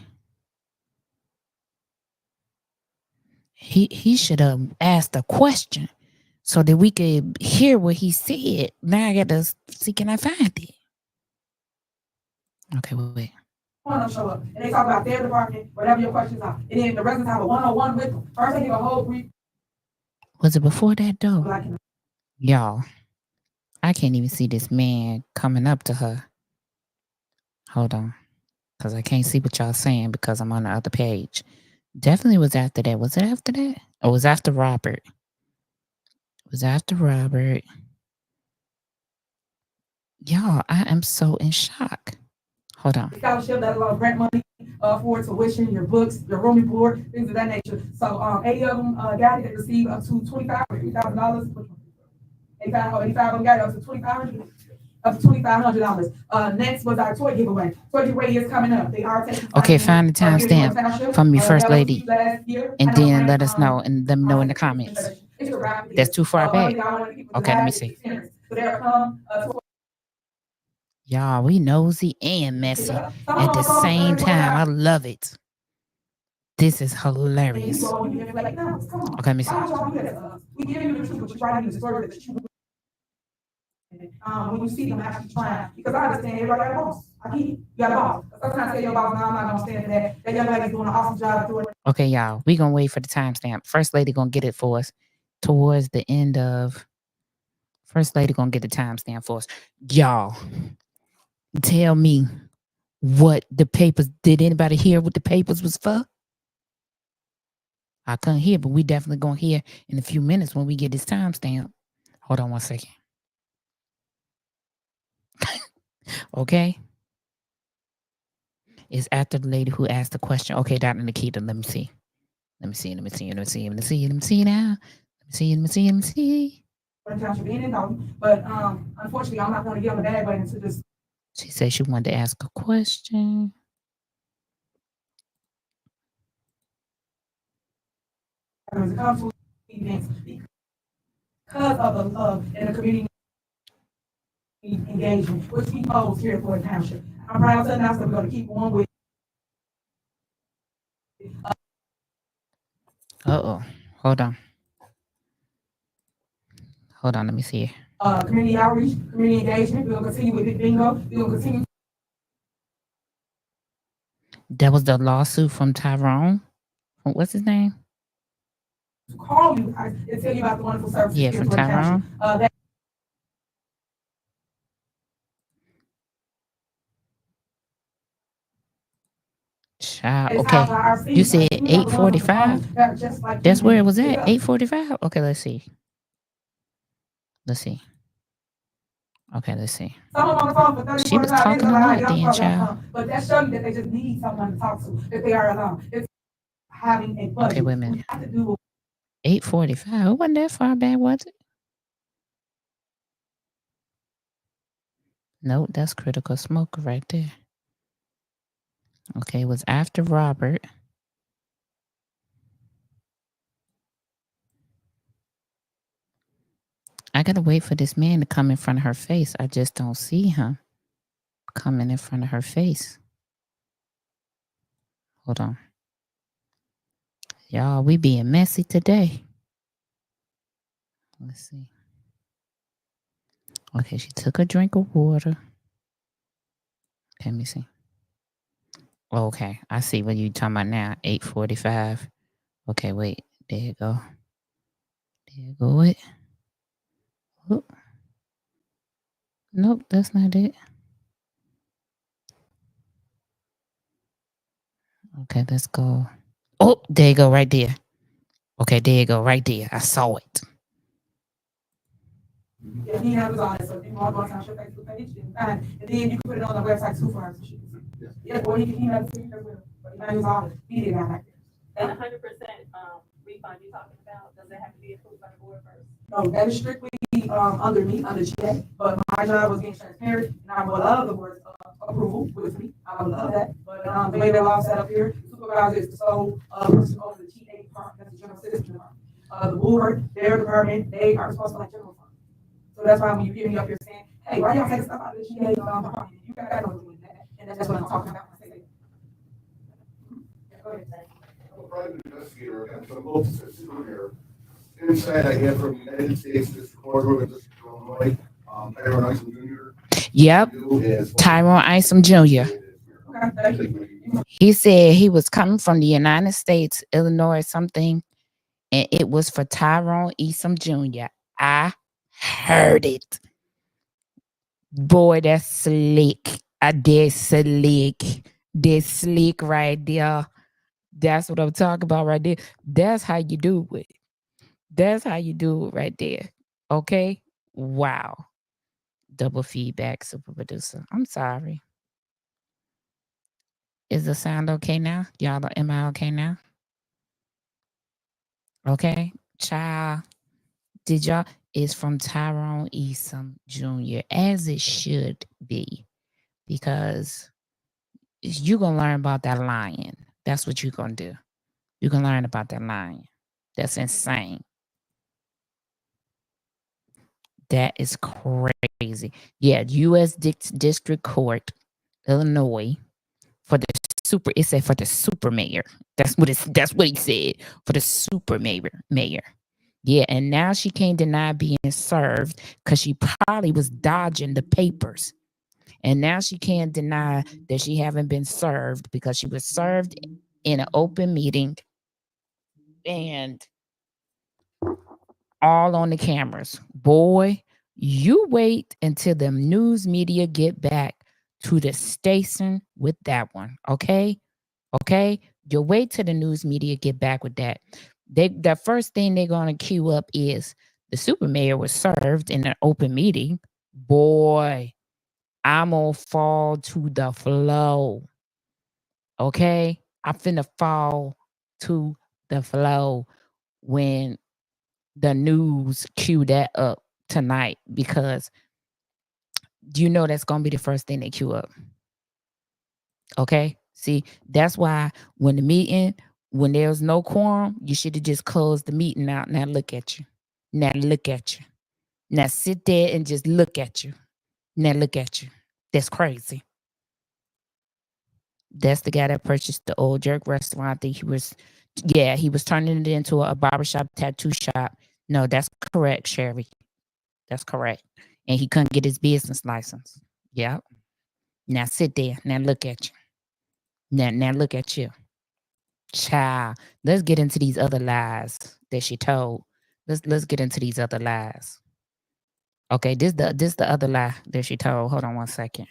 He should have asked a question so that we could hear what he said. Now I got to see, can I find it? Okay, wait. show up, and they talk about their department, whatever your questions are, and then the residents have a one-on-one with them. First, they give a whole brief. Was it before that though? Y'all, I can't even see this man coming up to her. Hold on, because I can't see what y'all saying because I'm on the other page. Definitely was after that. Was it after that? Or was it after Robert? It was after Robert. Y'all, I am so in shock. Hold on. Scholarship, that allows grant money for tuition, your books, your room and board, things of that nature. So 80 of them got it. They received up to $25,000 or $3,000. 85 of them got it up to $2,500. Up to $2,500. Next was our toy giveaway. Toy giveaway is coming up. They are taking. Okay, find the timestamp from your first lady, and then let us know and let me know in the comments. That's too far back. Okay, let me see. Y'all, we nosy and messy at the same time. I love it. This is hilarious. Okay, let me see. We give you the truth, but you're writing the story that you. When you see them actually trying, because I understand everybody got a boss. I get it. You got a boss. Sometimes I tell your boss, no, I'm not gonna stand for that. That young lady's doing an awesome job doing it. Okay, y'all, we gonna wait for the timestamp. First lady gonna get it for us towards the end of. First lady gonna get the timestamp for us. Y'all, tell me what the papers. Did anybody hear what the papers was for? I couldn't hear, but we definitely gonna hear in a few minutes when we get this timestamp. Hold on one second. Okay. It's after the lady who asked the question. Okay, Dr. Nikita, let me see. Let me see now. Let me see. Township being in Dalton, but unfortunately, I'm not going to give a bad way into this. She said she wanted to ask a question. When it comes to events, because of the love and the community engagement, which we pose here at Thornton Township, I'm proud to announce that we're going to keep on with. Hold on. Let me see. Community outreach, community engagement. We're going to continue with bingo. We're going to continue. That was the lawsuit from Tyrone. What's his name? To call you guys and tell you about the wonderful services. Yeah, from Tyrone. Okay, you said 8:45. That's where it was at. 8:45. Okay, let's see. Okay, let's see. Someone on the phone for 30, She was 45 minutes, talking a like, lot get then, off the phone, child. but that shows you that they just need someone to talk to if they are alone. It's having a budget. Okay, wait a minute. We have to do 8:45. It wasn't that far back, was it? Nope, that's critical smoker right there. Okay, it was after Robert. I gotta wait for this man to come in front of her face. I just don't see him coming in front of her face. Hold on. Y'all, we being messy today. Let's see. Okay, she took a drink of water. Let me see. Okay, I see what you talking about now. 8:45. Okay, wait. There you go. There you go. It. Oh. Nope, that's not it. Okay, let's go. Oh, there you go, right there. Okay, there you go, right there. I saw it. Yeah, he handles all that, so you can log on Township Facebook page and then you can put it on the website too for her, so she can see. Yeah, or you can email it to me as well, but he handles all the media down back there. And 100% refund you talking about, does it have to be approved by the board first? No, that is strictly under me, under GA, but my job was being transparent, and I would love the board's approval with me. I would love that, but the way the law set up here, supervisor is the sole person over the GA department, that's the general citizen department. The board, their department, they are responsible for general fund. So that's why when you hear me up here saying, hey, why y'all taking stuff out of the GA department? You gotta know what's doing that, and that's what I'm talking about when I say that. Go ahead. Private investigator and some local citizen here. Inside, I have from the United States District Court of District of Illinois, Tyrone Isom Jr. Yep, Tyrone Isom Jr. He said he was coming from the United States, Illinois, or something, and it was for Tyrone Isom Jr. I heard it. Boy, that's slick. That's slick. That's slick right there. That's what I'm talking about right there. That's how you do it. That's how you do it right there. Okay? Wow. Double feedback, super producer. I'm sorry. Is the sound okay now? Y'all, am I okay now? Okay. Child. Did y'all? It's from Tyrone Eason Jr., as it should be. Because you're going to learn about that lion. That's what you're going to do. You're going to learn about that lion. That's insane. That is crazy. Yeah, U.S. District Court, Illinois, for the it said for the super mayor. That's what he said, for the super mayor. Yeah, and now she can't deny being served because she probably was dodging the papers. And now she can't deny that she haven't been served because she was served in an open meeting and all on the cameras. Boy, you wait until the news media get back to the station with that one. Okay? Okay? You wait till the news media get back with that. The first thing they're going to queue up is the super mayor was served in an open meeting. Boy, I'm going to fall to the flow. Okay? I'm finna fall to the flow when the news queue that up tonight, because you know that's gonna be the first thing they queue up. Okay, see, that's why when there's no quorum, you should have just closed the meeting out. Now look at you. Now look at you. Now sit there and just look at you. Now look at you. That's crazy. That's the guy that purchased the old jerk restaurant. I think he was turning it into a barbershop, tattoo shop. No, that's correct, Sherry. That's correct. And he couldn't get his business license. Yep. Now sit there. Now look at you. Now look at you. Child. Let's get into these other lies that she told. Let's get into these other lies. Okay, this the other lie that she told. Hold on one second.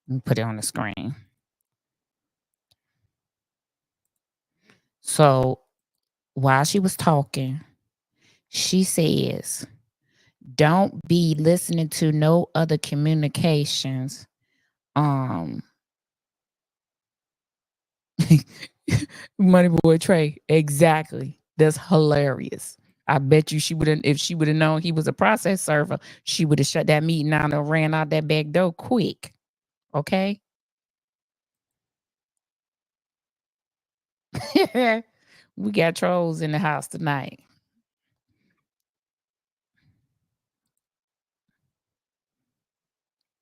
Let me put it on the screen. So while she was talking, she says, Don't be listening to no other communications. Money boy Trey, exactly. That's hilarious. I bet you she wouldn't, if she would have known he was a process server, she would have shut that meeting down and ran out that back door quick. Okay. We got trolls in the house tonight.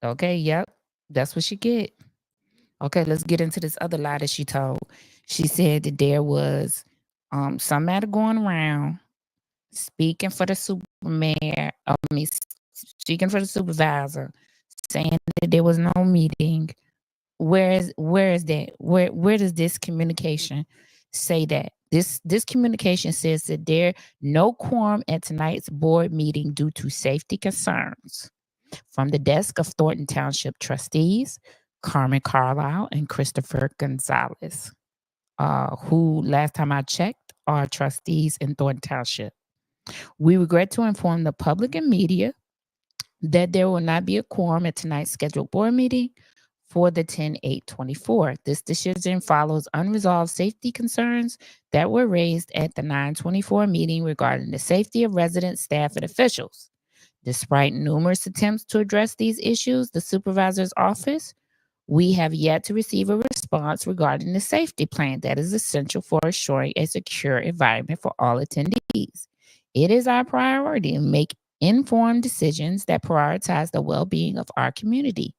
Okay, yep. That's what she get. Okay, let's get into this other lie that she told. She said that there was some matter going around speaking for the speaking for the supervisor, saying that there was no meeting. Where is that? Where does this communication say that? This communication says that there no quorum at tonight's board meeting due to safety concerns. From the desk of Thornton Township trustees, Carmen Carlisle and Christopher Gonzalez, who last time I checked are trustees in Thornton Township. We regret to inform the public and media that there will not be a quorum at tonight's scheduled board meeting for the 10/8/24. This decision follows unresolved safety concerns that were raised at the 9/24 meeting regarding the safety of residents, staff, and officials. Despite numerous attempts to address these issues, the supervisor's office, we have yet to receive a response regarding the safety plan that is essential for assuring a secure environment for all attendees. It is our priority to make informed decisions that prioritize the well-being of our community.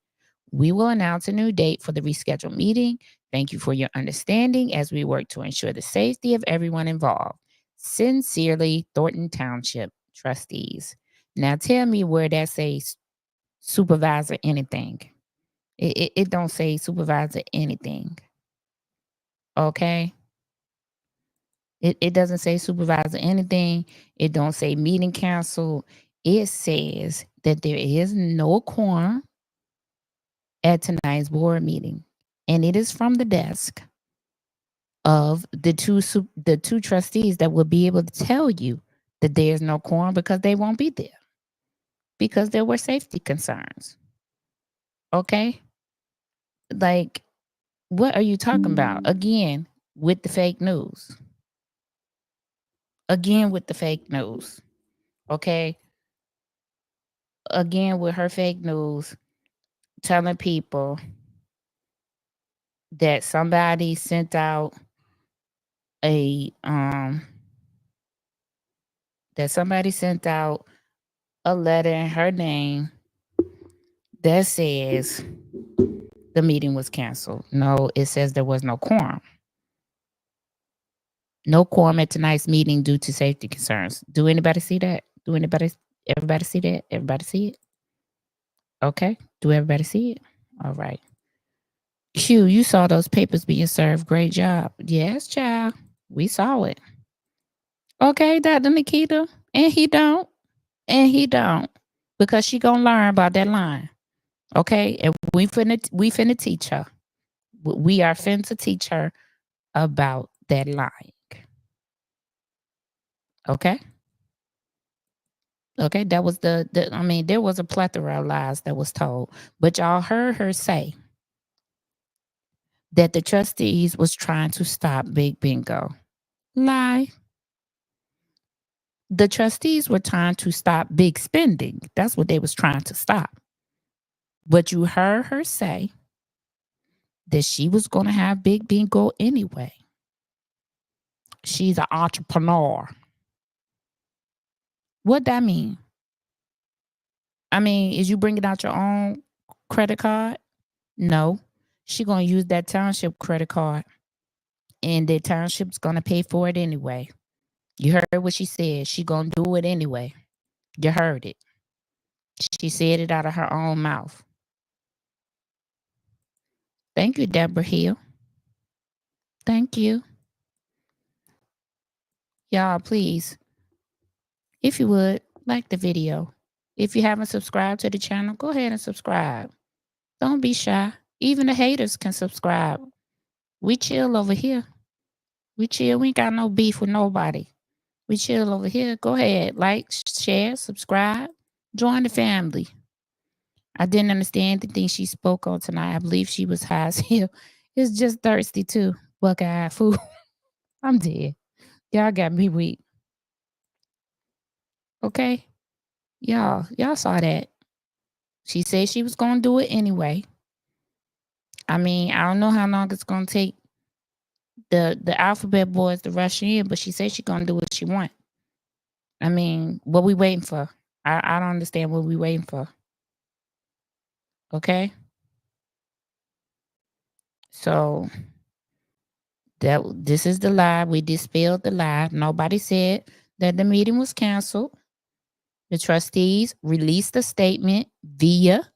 We will announce a new date for the rescheduled meeting. Thank you for your understanding as we work to ensure the safety of everyone involved. Sincerely, Thornton Township trustees. Now tell me where that says supervisor anything. It don't say supervisor anything. Okay? It doesn't say supervisor anything. It don't say meeting council. It says that there is no quorum at tonight's board meeting. And it is from the desk of the two trustees that will be able to tell you that there's no quorum because they won't be there. Because there were safety concerns. Okay? Like, what are you talking about? Again, with the fake news. Again, with the fake news. Okay? Again, with her fake news, telling people that somebody sent out a letter in her name that says the meeting was canceled. No, it says there was no quorum. No quorum at tonight's meeting due to safety concerns. Do anybody see that? Everybody see that? Everybody see it? Okay. Do everybody see it? All right. Q, you saw those papers being served. Great job. Yes, child. We saw it. Okay, Dr. Nikita. And he don't. Because she gonna learn about that line. Okay? And we finna teach her. We are finna teach her about that lying. Okay? Okay, that was there was a plethora of lies that was told. But y'all heard her say that the trustees was trying to stop Big Bingo. Lie. The trustees were trying to stop big spending. That's what they was trying to stop. But you heard her say that she was going to have Big Bingo anyway. She's an entrepreneur. What that mean? I mean, is you bringing out your own credit card? No. She going to use that township credit card. And the township's going to pay for it anyway. You heard what she said. She going to do it anyway. You heard it. She said it out of her own mouth. Thank you, Deborah Hill. Thank you. Y'all, please, if you would, like the video. If you haven't subscribed to the channel, go ahead and subscribe. Don't be shy. Even the haters can subscribe. We chill over here. We chill. We ain't got no beef with nobody. We chill over here. Go ahead. Like, share, subscribe. Join the family. I didn't understand anything she spoke on tonight. I believe she was high as hell. It's just thirsty too. Buckeye food. I'm dead. Y'all got me weak. Okay? Y'all saw that. She said she was going to do it anyway. I mean, I don't know how long it's going to take the alphabet boys to rush in, but she said she's going to do what she want. I mean, what we waiting for? I don't understand what we waiting for. Okay? So this is the lie. We dispelled the lie. Nobody said that the meeting was canceled. The trustees released a statement via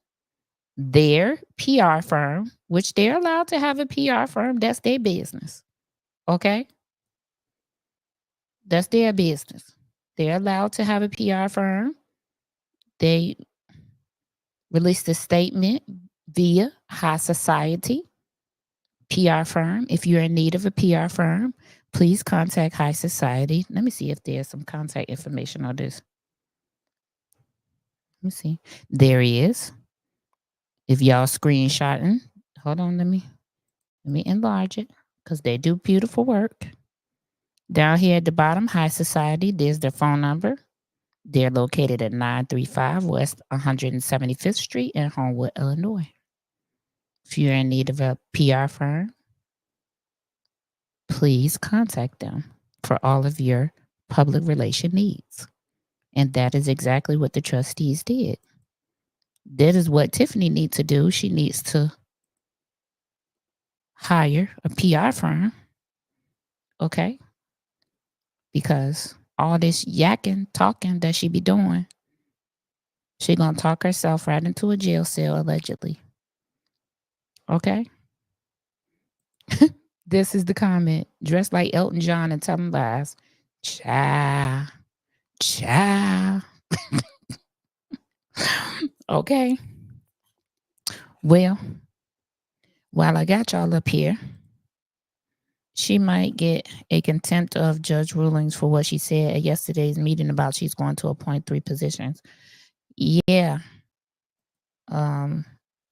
their PR firm, which they're allowed to have a PR firm. That's their business. Okay? That's their business. They're allowed to have a PR firm. They released a statement via High Society PR firm. If you're in need of a PR firm, please contact High Society. Let me see if there's some contact information on this. Let me see. There is. If y'all screenshotting, hold on, let me enlarge it because they do beautiful work. Down here at the bottom, High Society, there's their phone number. They're located at 935 West 175th Street in Homewood, Illinois. If you're in need of a PR firm, please contact them for all of your public relation needs. And that is exactly what the trustees did. That is what Tiffany needs to do. She needs to hire a PR firm, okay? Because all this yakking, talking that she be doing, she gonna talk herself right into a jail cell, allegedly. Okay? This is the comment. Dressed like Elton John and telling lies. Child. Okay. Well, while I got y'all up here, she might get a contempt of judge rulings for what she said at yesterday's meeting about she's going to appoint 3 positions. Yeah.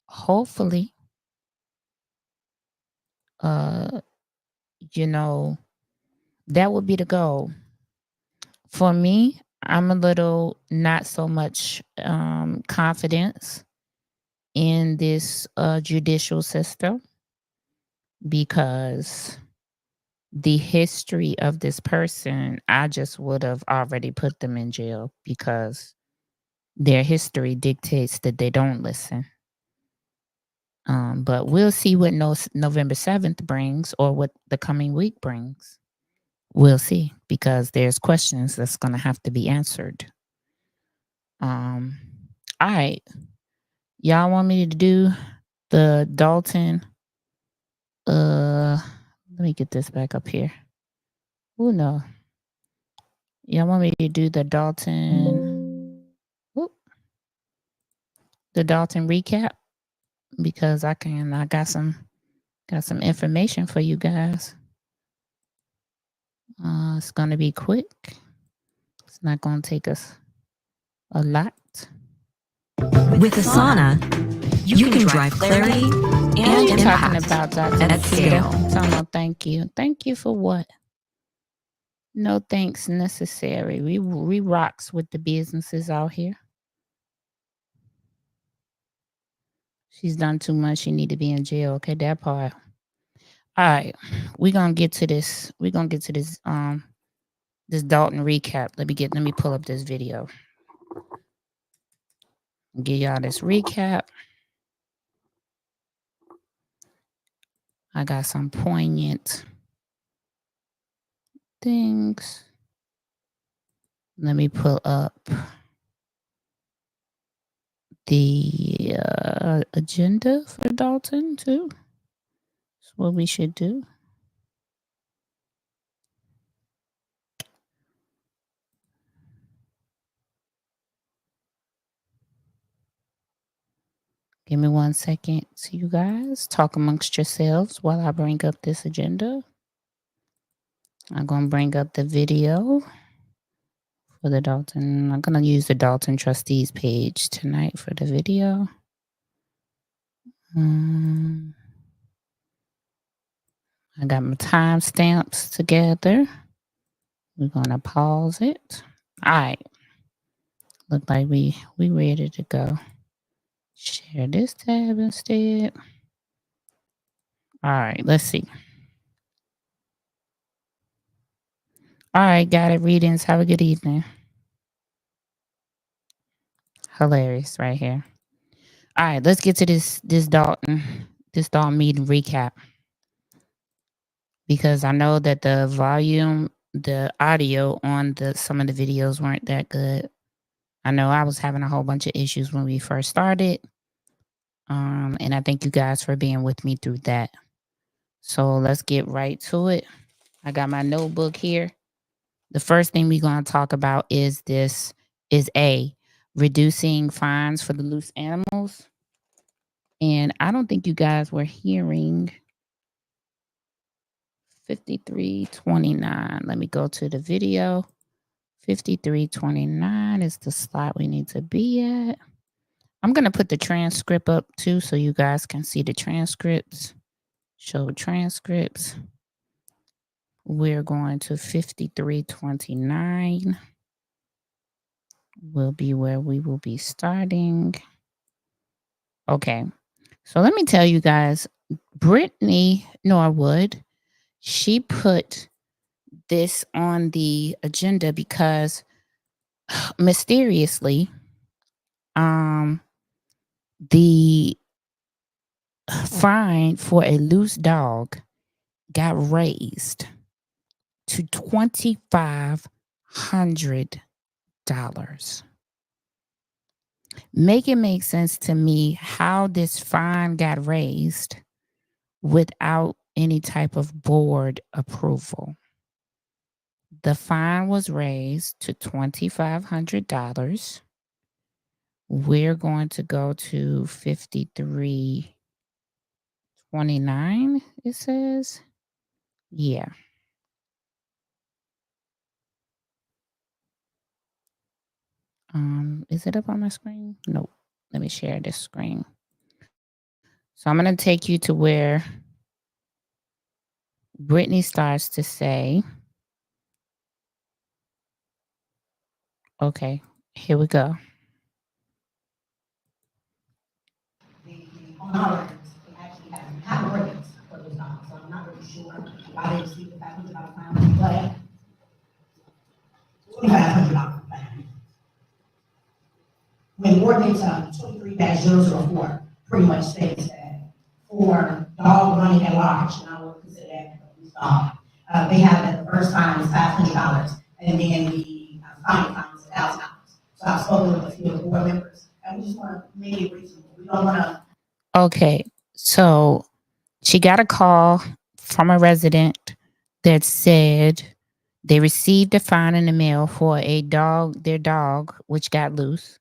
Hopefully, you know, that would be the goal. For me, I'm a little not so much confidence in this judicial system because the history of this person, I just would have already put them in jail because their history dictates that they don't listen. But we'll see what November 7th brings or what the coming week brings. We'll see because there's questions that's going to have to be answered. All right. Y'all want me to do the Dalton? Let me get this back up here. Oh, no. Y'all want me to do the Dalton? The Dalton recap? Because I got some information for you guys. It's going to be quick. It's not going to take us a lot. With Asana, you can drive clarity and You're talking impact about Dr. at scale. So no, thank you. Thank you for what? No thanks necessary. We rocks with the businesses out here. She's done too much. She need to be in jail. Okay, that part. All right, we're gonna get to this. We're gonna get to this this Dalton recap. Let me pull up this video. Give y'all this recap. I got some poignant things. Let me pull up the agenda for Dalton too. That's what we should do. Give me 1 second, so you guys talk amongst yourselves while I bring up this agenda. I'm gonna bring up the video for the Dalton. I'm going to use the Dalton trustees page tonight for the video. I got my timestamps together. We're going to pause it. All right. Look like we ready to go. Share this tab instead. All right, let's see. All right, got it. Readings. Have a good evening. Hilarious right here. All right, let's get to this Dalton meeting recap. Because I know that the volume, the audio on some of the videos weren't that good. I know I was having a whole bunch of issues when we first started. And I thank you guys for being with me through that. So let's get right to it. I got my notebook here. The first thing we're going to talk about is reducing fines for the loose animals. And I don't think you guys were hearing 5329. Let me go to the video. 5329 is the slot we need to be at. I'm going to put the transcript up too so you guys can see the transcripts. Show transcripts. We're going to 5329. Will be where we will be starting. Okay. So let me tell you guys, Brittany Norwood, she put this on the agenda because mysteriously, the fine for a loose dog got raised to $2,500. Make it make sense to me how this fine got raised without any type of board approval. The fine was raised to $2,500. We're going to go to 5329, it says. Yeah. Is it up on my screen? Nope. Let me share this screen. So I'm going to take you to where Brittany starts to say, okay, here we go. On our records, they actually have ordinance for those dogs, so I'm not really sure why they received the $500 fine, but $2,500 fine. When ordinance 23-004 pretty much states that for dog running at large, and I would consider that a loose dog, they have that the first fine is $500, and then the final fine is $1,000. So I've spoken with a few of the board members, and we just want to make it reasonable. We don't want to. Okay, so she got a call from a resident that said they received a fine in the mail for their dog, which got loose.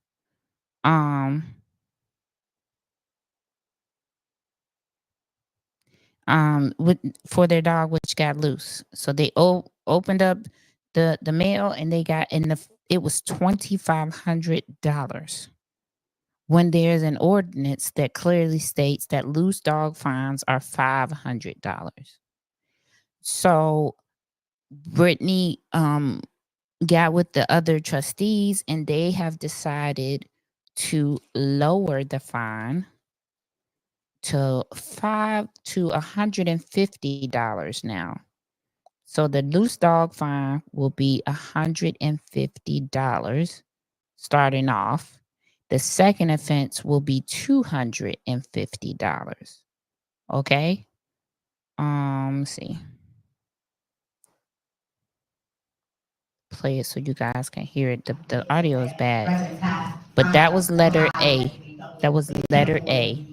For their dog, which got loose. So they opened up the mail and they got it was $2,500. When there's an ordinance that clearly states that loose dog fines are $500. So Brittany got with the other trustees and they have decided to lower the fine to $150 now. So the loose dog fine will be $150 starting off. The second offense will be $250. Okay. Let's see. Play it so you guys can hear it. The audio is bad. But that was letter A. That was letter A.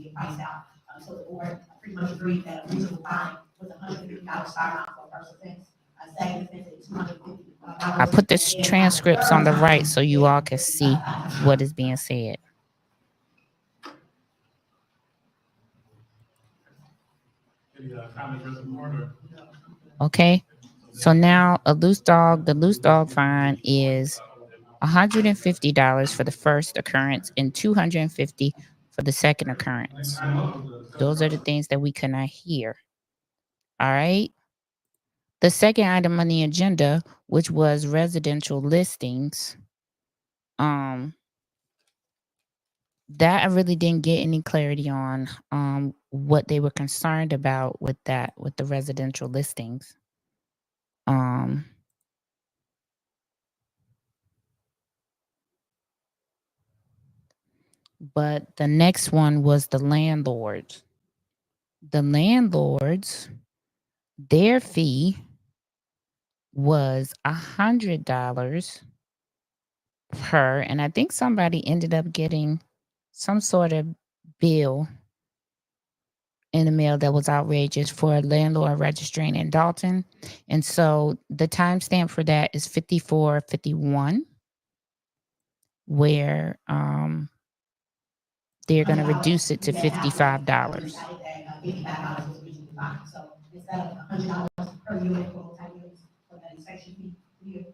So the board pretty much agreed that a reasonable fine was $150 starting off for first offense. Second offense is $250. I put the transcripts on the right so you all can see what is being said. Okay, so now the loose dog fine is $150 for the first occurrence and $250 for the second occurrence. Those are the things that we cannot hear. All right. The second item on the agenda, which was residential listings, that I really didn't get any clarity on what they were concerned about with that, with the residential listings. But the next one was the landlords. The landlords, their fee was $100 per, and I think somebody ended up getting some sort of bill in the mail that was outrageous for a landlord registering in Dalton. And so the timestamp for that is 5451, where they're going to reduce it to $55. $55 was originally fine. So instead of $100 per unit for multi-units for that inspection fee,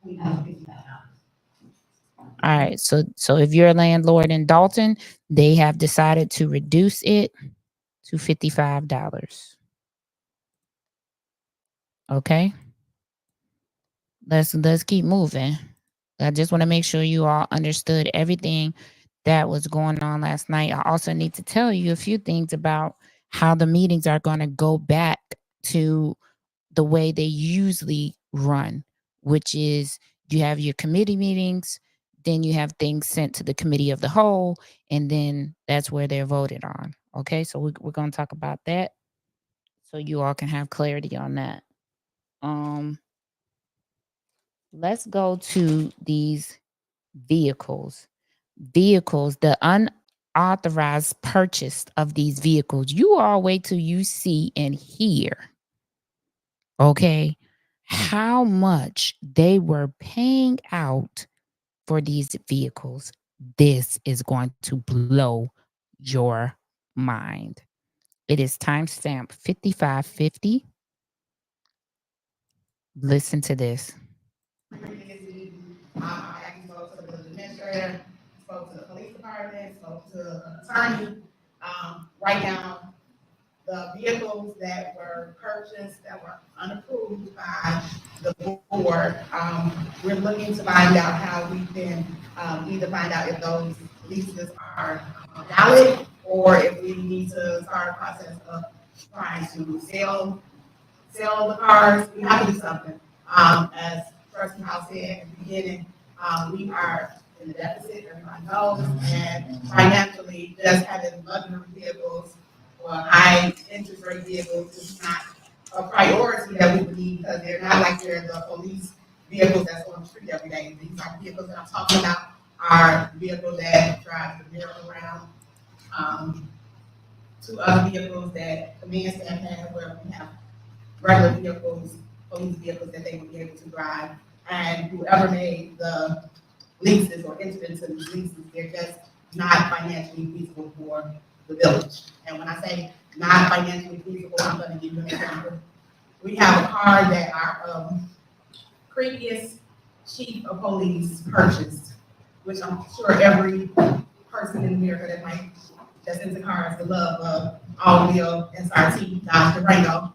we have $55. All right. So if you're a landlord in Dalton, they have decided to reduce it to $55. Okay. Let's keep moving. I just want to make sure you all understood everything that was going on last night. I also need to tell you a few things about how the meetings are going to go back to the way they usually run, which is you have your committee meetings, then you have things sent to the committee of the whole, and then that's where they're voted on. Okay, so we're going to talk about that so you all can have clarity on that. Let's go to these vehicles, the unauthorized purchase of these vehicles. You all wait till you see and hear, okay, how much they were paying out for these vehicles. This is going to blow your mind. It is timestamp 5550. Listen to this. I actually spoke to the administrator, spoke to the police department, spoke to an attorney. Right now, the vehicles that were purchased that were unapproved by the board, we're looking to find out how we can either find out if those leases are valid or if we need to start a process of trying to sell the cars. We have to do something. As Trustee House said at the beginning, we are in the deficit, everybody knows, and financially, just having luxury vehicles or high interest rate vehicles is not a priority that we would need because they're not like they're the police vehicles that's on the street every day. These are vehicles that I'm talking about are vehicles that drive the mirror around. Two other vehicles that command staff have where we have regular vehicles, police vehicles that they would be able to drive, and whoever made the leases or entered into the leases, they're just not financially feasible for the village. And when I say not financially feasible, I'm going to give you an example. We have a car that our previous chief of police purchased, which I'm sure every person in America that's into cars, the love of all-wheel SRT Dodge Durango,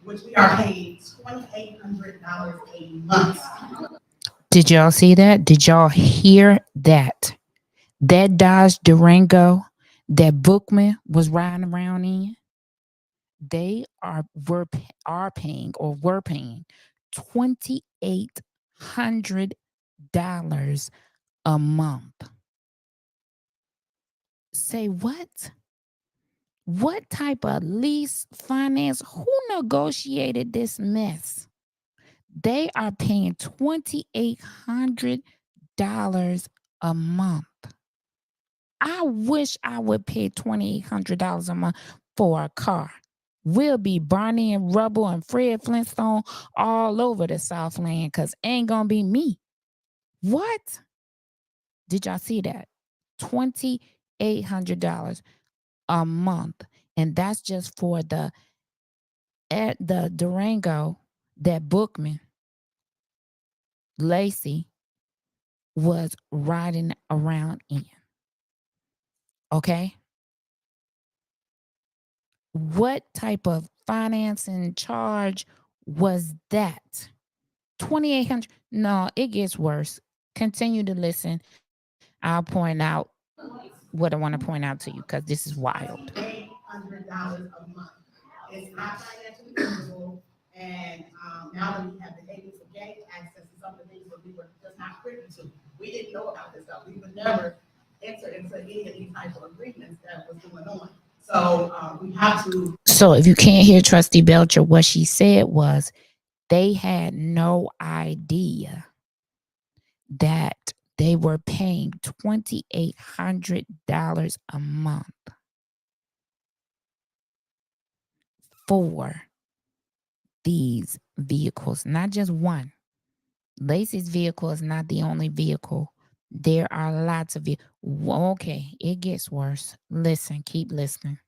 which we are paying $2,800 a month. Did y'all see that? Did y'all hear that? That Dodge Durango that Bookman was riding around in, they were paying $2,800 a month. Say what? What type of lease finance? Who negotiated this mess? They are paying $2,800 a month. I wish I would pay $2,800 a month for a car. We'll be Barney and Rubble and Fred Flintstone all over the Southland because ain't gonna be me. What? Did y'all see that? $2,800 a month. And that's just for the Durango that Bookman, Lacey, was riding around in. Okay? What type of financing charge was that? 2,800? No, it gets worse. Continue to listen. I'll point out what I want to point out to you because this is wild. $800 a month. It's not financially feasible, and now that we have been able to gain access to some of the things that we were just not privy to, we didn't know about this stuff. We would never enter into any of these types of agreements that was going on. So we have to. So if you can't hear Trustee Belcher, what she said was they had no idea that they were paying $2,800 a month for these vehicles, not just one. Lacey's vehicle is not the only vehicle. There are lots of vehicles. Okay, it gets worse. Listen, keep listening.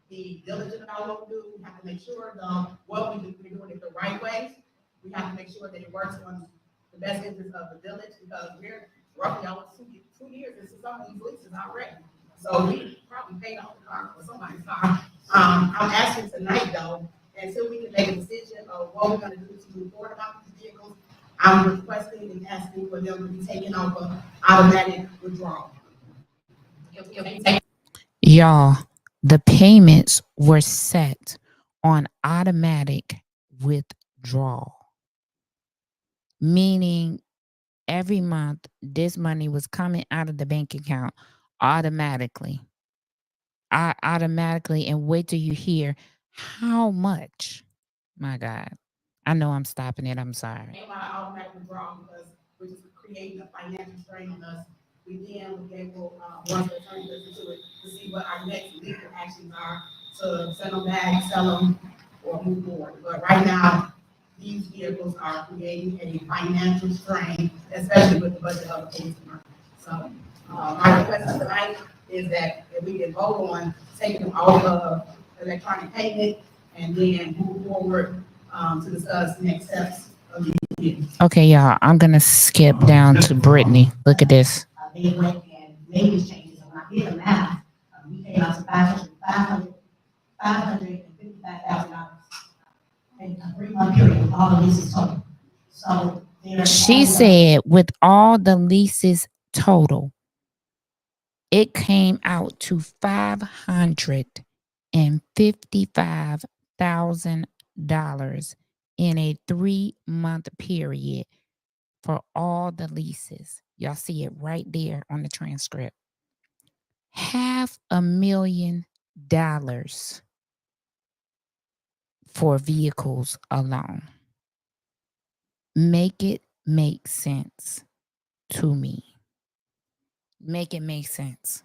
Be diligent about what we do. We have to make sure what we do, we're doing it the right way. We have to make sure that it works on the best interest of the village, because we're roughly almost 2 years into some of these leases already. So we probably paid off the car for somebody's car. I'm asking tonight though, until we can make a decision of what we're gonna do to move forward about these vehicles, I'm requesting and asking for them to be taken off of automatic withdrawal. Y'all, the payments were set on automatic withdrawal, meaning every month this money was coming out of the bank account automatically. And wait till you hear how much. My God. I know I'm stopping it. I'm sorry. Automatic withdrawal because we're just creating a financial strain on us. We then will be able, once the attorney looks into it, to see what our next legal actions are to send them back, sell them, or move forward. But right now, these vehicles are creating a financial strain, especially with the budget of the police department. So my request tonight is that if we can vote on taking them off of electronic payment and then move forward to discuss next steps of the year. Okay, y'all, I'm going to skip down to Brittany. Look at this. They went and made these changes. So when I did the math, we came out to $555,000 in a 3-month period with all the leases total. So she said with all the leases total, it came out to $555,000 in a 3-month period for all the leases. Y'all see it right there on the transcript. $500,000 for vehicles alone. Make it make sense to me. Make it make sense.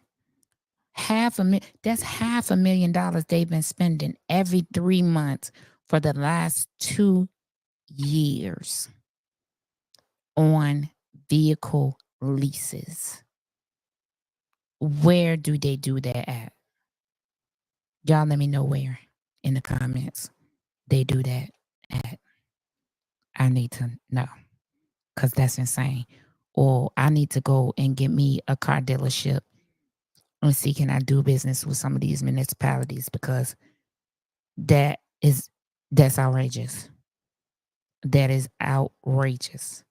That's $500,000 they've been spending every 3 months for the last 2 years on vehicle leases. Where do they do that at? Y'all let me know where in the comments they do that at. I need to know, because that's insane. Or I need to go and get me a car dealership and see, can I do business with some of these municipalities, because that's outrageous. That is outrageous.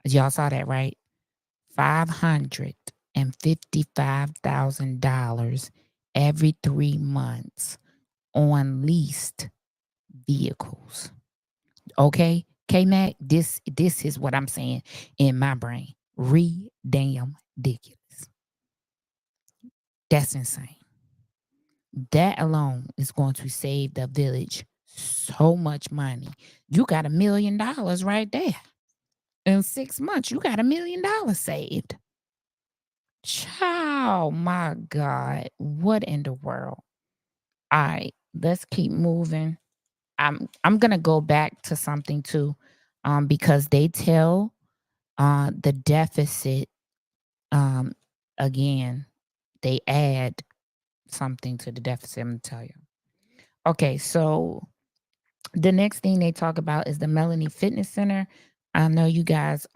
Y'all saw that, right? $555,000 every 3 months on leased vehicles. Okay, K-Mac, this is what I'm saying in my brain. Damn ridiculous. That's insane. That alone is going to save the village so much money. You got $1 million right there. In 6 months, you got $1 million saved. Child, my God, what in the world? All right, let's keep moving. I'm gonna go back to something too, because they tell the deficit again. They add something to the deficit. I'm gonna tell you. Okay, so the next thing they talk about is the Melanie Fitness Center. I know you guys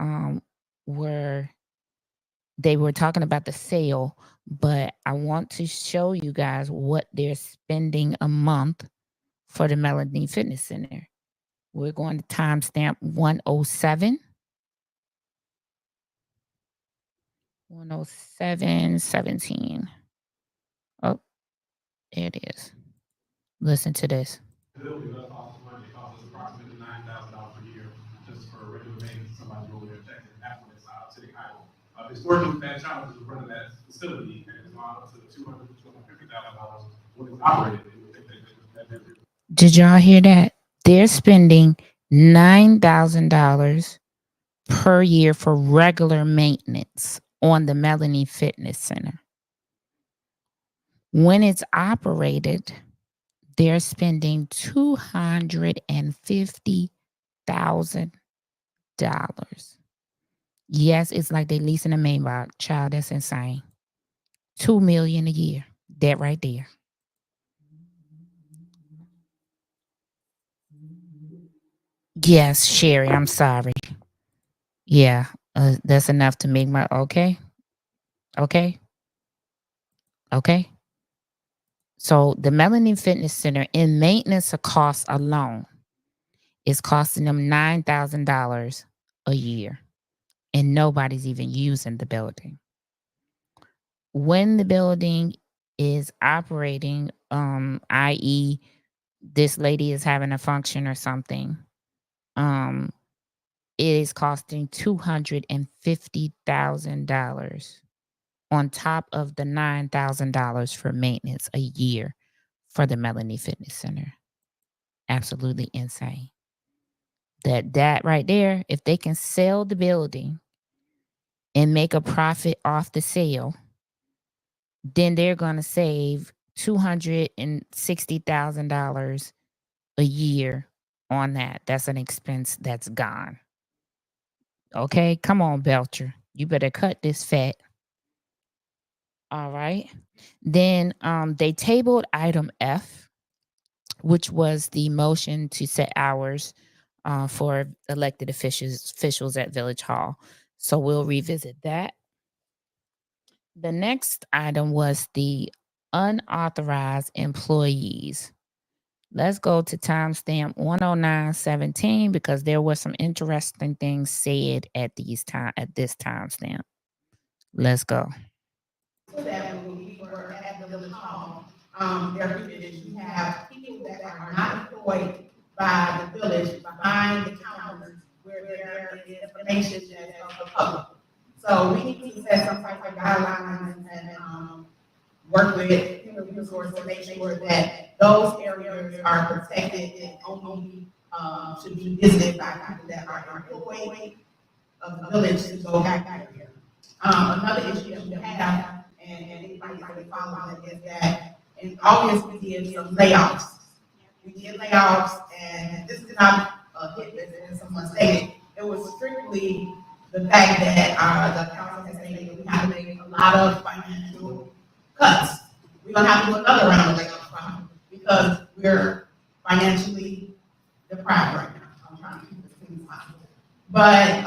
they were talking about the sale, but I want to show you guys what they're spending a month for the Melanie Fitness Center. We're going to timestamp 107. 107:17. Oh, there it is. Listen to this. Building that costs money. It costs us approximately $9,000 a year just for regular maintenance. Somebody over there checking that when it's city highway. Historically, we've had challenges of running that facility, and it's gone up to $200,000 to $250,000 when it's operated. Did y'all hear that? They're spending $9,000 per year for regular maintenance on the Melanie Fitness Center. When it's operated, they're spending $250,000. Yes, it's like they leasing a Maybach. Child, that's insane. $2 million a year. That right there. Yes, Sherry, I'm sorry. Yeah, that's enough to make my okay. So the Melanie Fitness Center in maintenance costs alone is costing them $9,000 a year, and nobody's even using the building. When the building is operating, i.e., this lady is having a function or something, it is costing $250,000 on top of the $9,000 for maintenance a year for the Melanie Fitness Center. Absolutely insane. That right there, if they can sell the building and make a profit off the sale, then they're going to save $260,000 a year on that. That's an expense that's gone. Okay, come on, Belcher. You better cut this fat. All right. Then they tabled item F, which was the motion to set hours for elected officials at Village Hall. So we'll revisit that. The next item was the unauthorized employees. Let's go to timestamp 109:17 because there were some interesting things said at this timestamp. Let's go. So that when we were at the Village Hall, there you have people that are not employed by the village behind the counters where there is information that's of the public. So we need to set some type of guidelines and work with human resources to make sure that those areas are protected and only should be visited by people that are employed of the village to go back there. Another issue that we have, and anybody really following it, is that in August we did some layoffs. We did layoffs, and this is not a hit list, as someone stated. It was strictly the fact that the council has stated we have to make a lot of financial cuts. We're gonna have to do another round of layoffs because we're financially deprived right now. I'm trying to keep this thing possible. But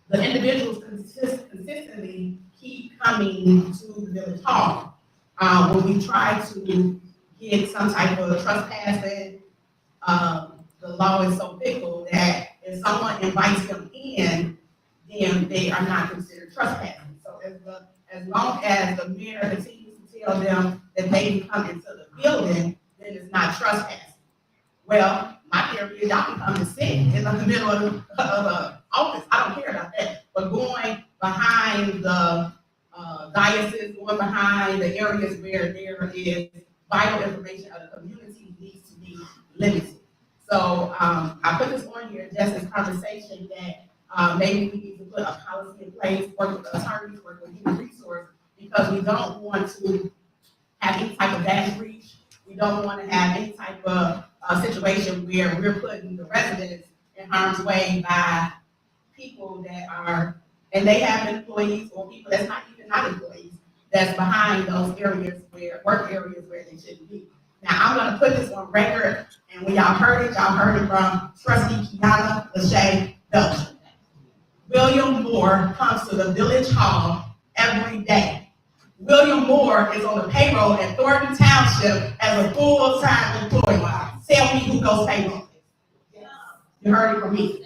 the individuals consistently keep coming to the Village Hall. When we try to get some type of trespassing, the law is so fickle that if someone invites them in, then they are not considered trespassing. So as long as the mayor continues to tell them that they can come into the building, then it's not trespassing. Well, my theory is y'all can come and sit in the middle of the office. I don't care about that. But going behind the dioceses, going behind the areas where there is vital information of the community needs to be limited. So I put this on here just as conversation that maybe we need to put a policy in place, work with the attorneys, work with human resources, because we don't want to have any type of bad breach. We don't want to have any type of situation where we're putting the residents in harm's way by people that are, and they have employees or people that's not even not employees, that's behind those areas work areas where they shouldn't be. Now, I'm gonna put this on record, and when y'all heard it from Trustee Kiana Lachey Dolton. William Moore comes to the village hall every day. William Moore is on the payroll at Thornton Township as a full-time employee. Tell me who goes payroll. You heard it from me.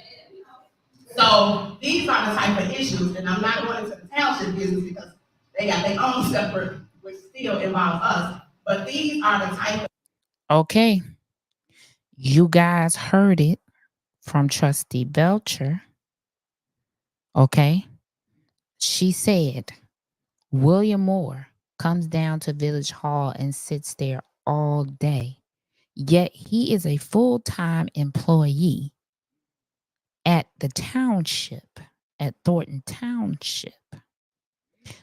So these are the type of issues, and I'm not going into the township business because they got their own separate, which still involve us. But these are the type of. Okay. You guys heard it from Trustee Belcher. Okay. She said William Moore comes down to Village Hall and sits there all day. Yet he is a full-time employee at the township, at Thornton Township.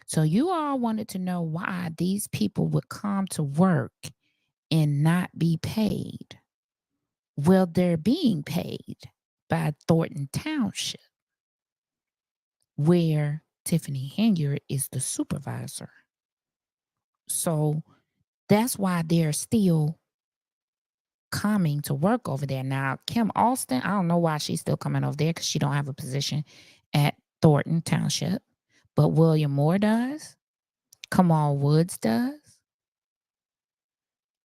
So you all wanted to know why these people would come to work and not be paid. Well, they're being paid by Thornton Township, where Tiffany Henry is the supervisor. So that's why they're still coming to work over there. Now, Kim Alston, I don't know why she's still coming over there because she don't have a position at Thornton Township. But William Moore does. Kamal Woods does.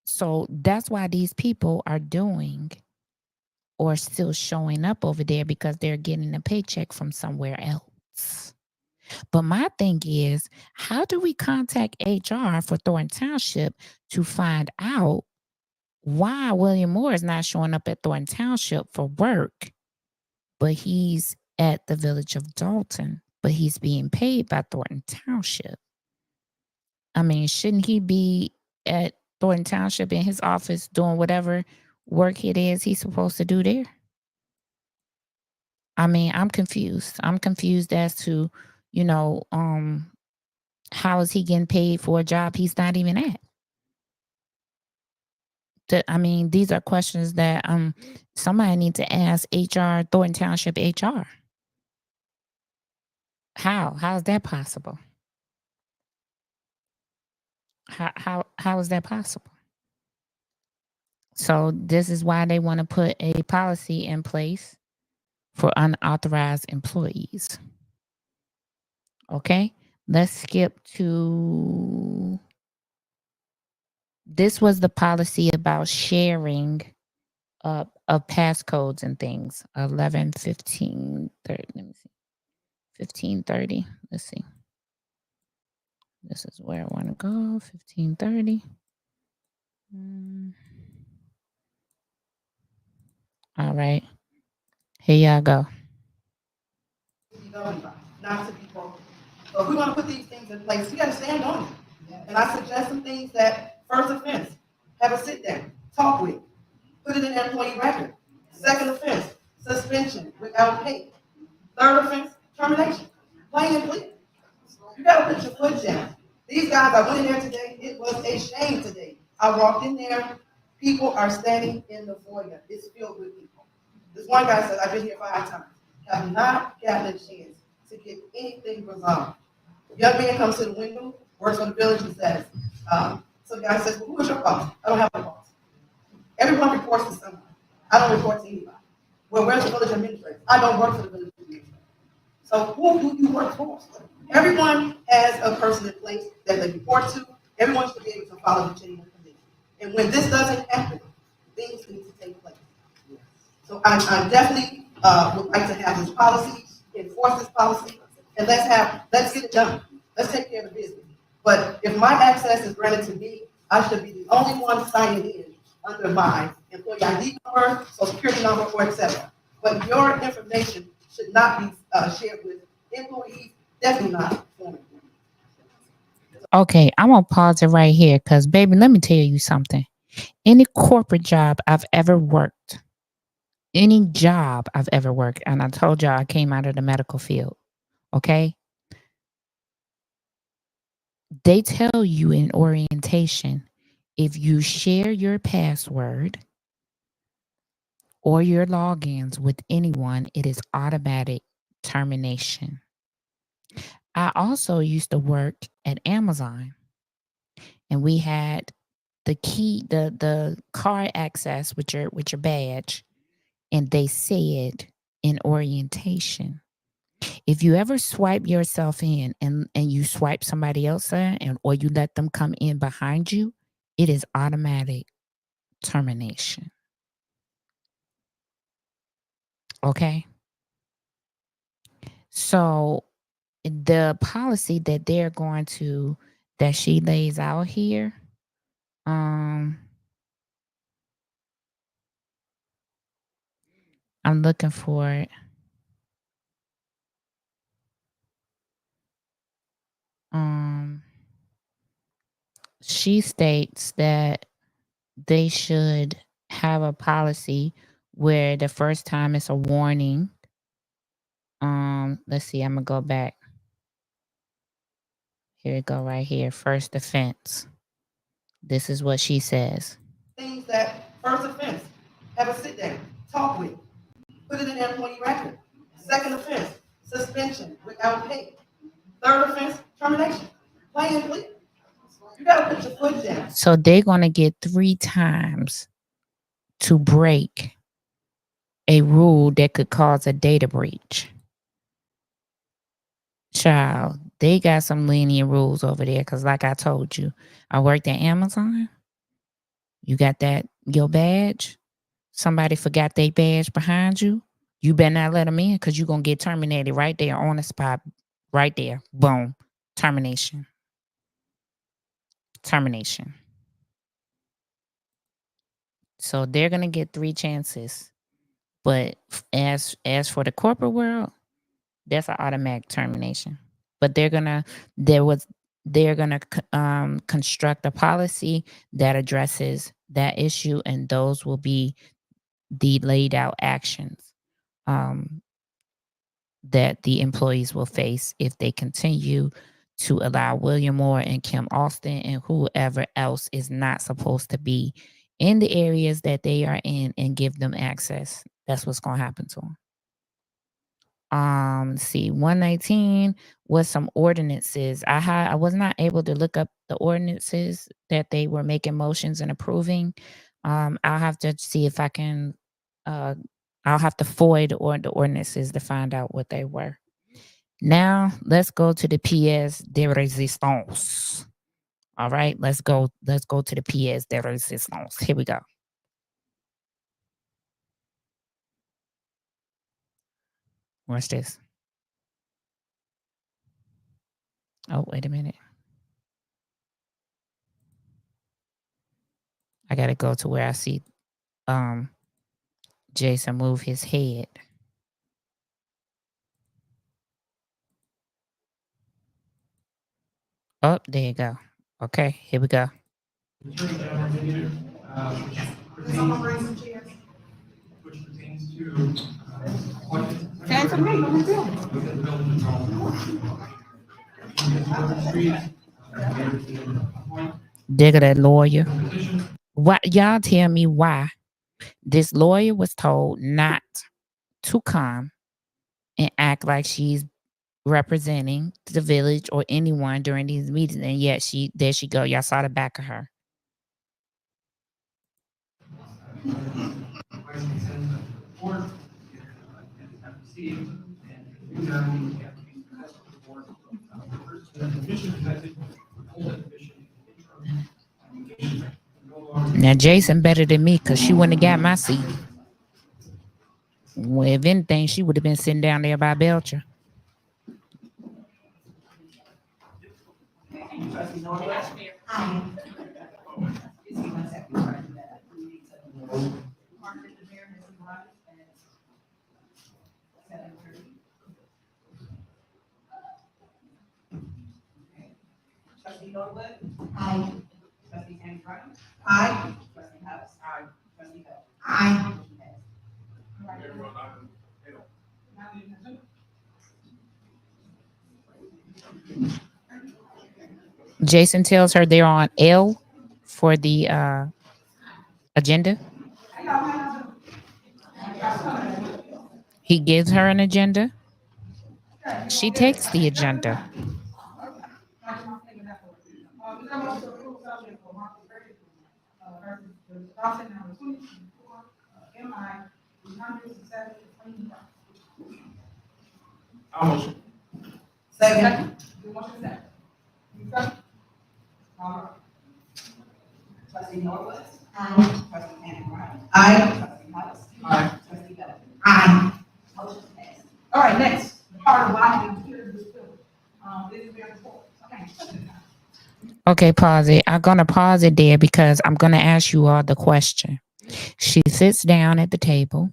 So that's why these people are doing or still showing up over there, because they're getting a paycheck from somewhere else. But my thing is, how do we contact HR for Thornton Township to find out why William Moore is not showing up at Thornton Township for work, but he's at the village of Dalton, but he's being paid by Thornton Township? I mean, shouldn't he be at Thornton Township in his office doing whatever work it is he's supposed to do there? I mean, I'm confused. I'm confused as to, how is he getting paid for a job he's not even at? These are questions that somebody need to ask HR, Thornton Township HR. How is that possible? How is that possible? So this is why they want to put a policy in place for unauthorized employees. Okay, let's skip to. This was the policy about sharing of passcodes and things. 11, 15, 30. Let me see. 1530. Let's see. This is where I want to go. 1530. All right. Here y'all go. Not to be broken. So if we want to put these things in place, we got to stand on it. And I suggest some things that first offense, have a sit down, talk with, put it in the employee record. Second offense, suspension without pay. Third offense, termination. Plain and clear. You got to put your foot down. These guys, I went in there today. It was a shame today. I walked in there. People are standing in the foyer. It's filled with people. This one guy said, I've been here 5 times. Have not gotten a chance to get anything resolved. Young man comes to the window, works for the village, and says, some guy says, well, who is your boss? I don't have a boss. Everyone reports to someone. I don't report to anybody. Well, where's the village administrator? I don't work for the village administrator. So who do you work for? Everyone has a person in place that they report to. Everyone should be able to follow the chain of command. And when this doesn't happen, things need to take place. So I definitely would like to have this policy, enforce this policy, and let's get it done. Let's take care of the business. But if my access is granted to me, I should be the only one signing in under my employee ID number, social security number, or etc. But your information should not be shared with employees, definitely not former employees. Okay, I'm gonna pause it right here because, baby, let me tell you something. Any corporate job I've ever worked, and I told y'all I came out of the medical field, okay? They tell you in orientation, if you share your password or your logins with anyone, it is automatic termination. I also used to work at Amazon, and we had the key, the card access with your badge, and they said in orientation, If you ever swipe yourself in and you swipe somebody else in, or you let them come in behind you, it is automatic termination. Okay. So the policy that that she lays out here, I'm looking for it. She states that they should have a policy where the first time it's a warning. Let's see, I'm gonna go back. Here we go, right here. First offense. This is what she says. Things that first offense, have a sit down, talk with, put it in employee record. Second offense, suspension without pay. Third offense, termination. Plain and clear. You gotta put your foot down. So they're gonna get 3 times to break a rule that could cause a data breach. Child, they got some lenient rules over there because, like I told you, I worked at Amazon. You got your badge. Somebody forgot their badge behind you. You better not let them in because you're going to get terminated right there on the spot. Right there. Boom. Termination. Termination. So they're going to get 3 chances. But as for the corporate world, that's an automatic termination. But they're gonna construct a policy that addresses that issue, and those will be the laid out actions that the employees will face if they continue to allow William Moore and Kim Austin and whoever else is not supposed to be in the areas that they are in and give them access. That's what's going to happen to them. See, 119 was some ordinances. I was not able to look up the ordinances that they were making motions and approving. I'll have to see if I can. I'll have to FOIA the ordinances to find out what they were. Now let's go to the pièce de résistance. All right, let's go to the pièce de résistance. Here we go. Watch this. Oh, wait a minute. I gotta go to where I see Jason move his head. Oh, there you go. Okay, here we go. Which pertains to Digger that lawyer. What y'all tell me why this lawyer was told not to come and act like she's representing the village or anyone during these meetings, and yet there she go. Y'all saw the back of her. Now Jason better than me because she wouldn't have got my seat. Well, if anything, she would have been sitting down there by Belcher. Trustee Norwood? Aye. Trustee James Brown? Aye. Trustee House? Aye. Trustee Bell? Aye. Jason tells her they're on L for the agenda. He gives her an agenda. She takes the agenda. I'll motion. Second. Motion second. Discussion? All right. Trustee Northwest. Aye. Trustee Anna Aye. Trustee Hollis. Aye. Trustee Belton. Aye. Motion passed. All right, next, the part of why we here this bill. This is very important. Okay. Okay, pause it. I'm going to pause it there because I'm going to ask you all the question. She sits down at the table.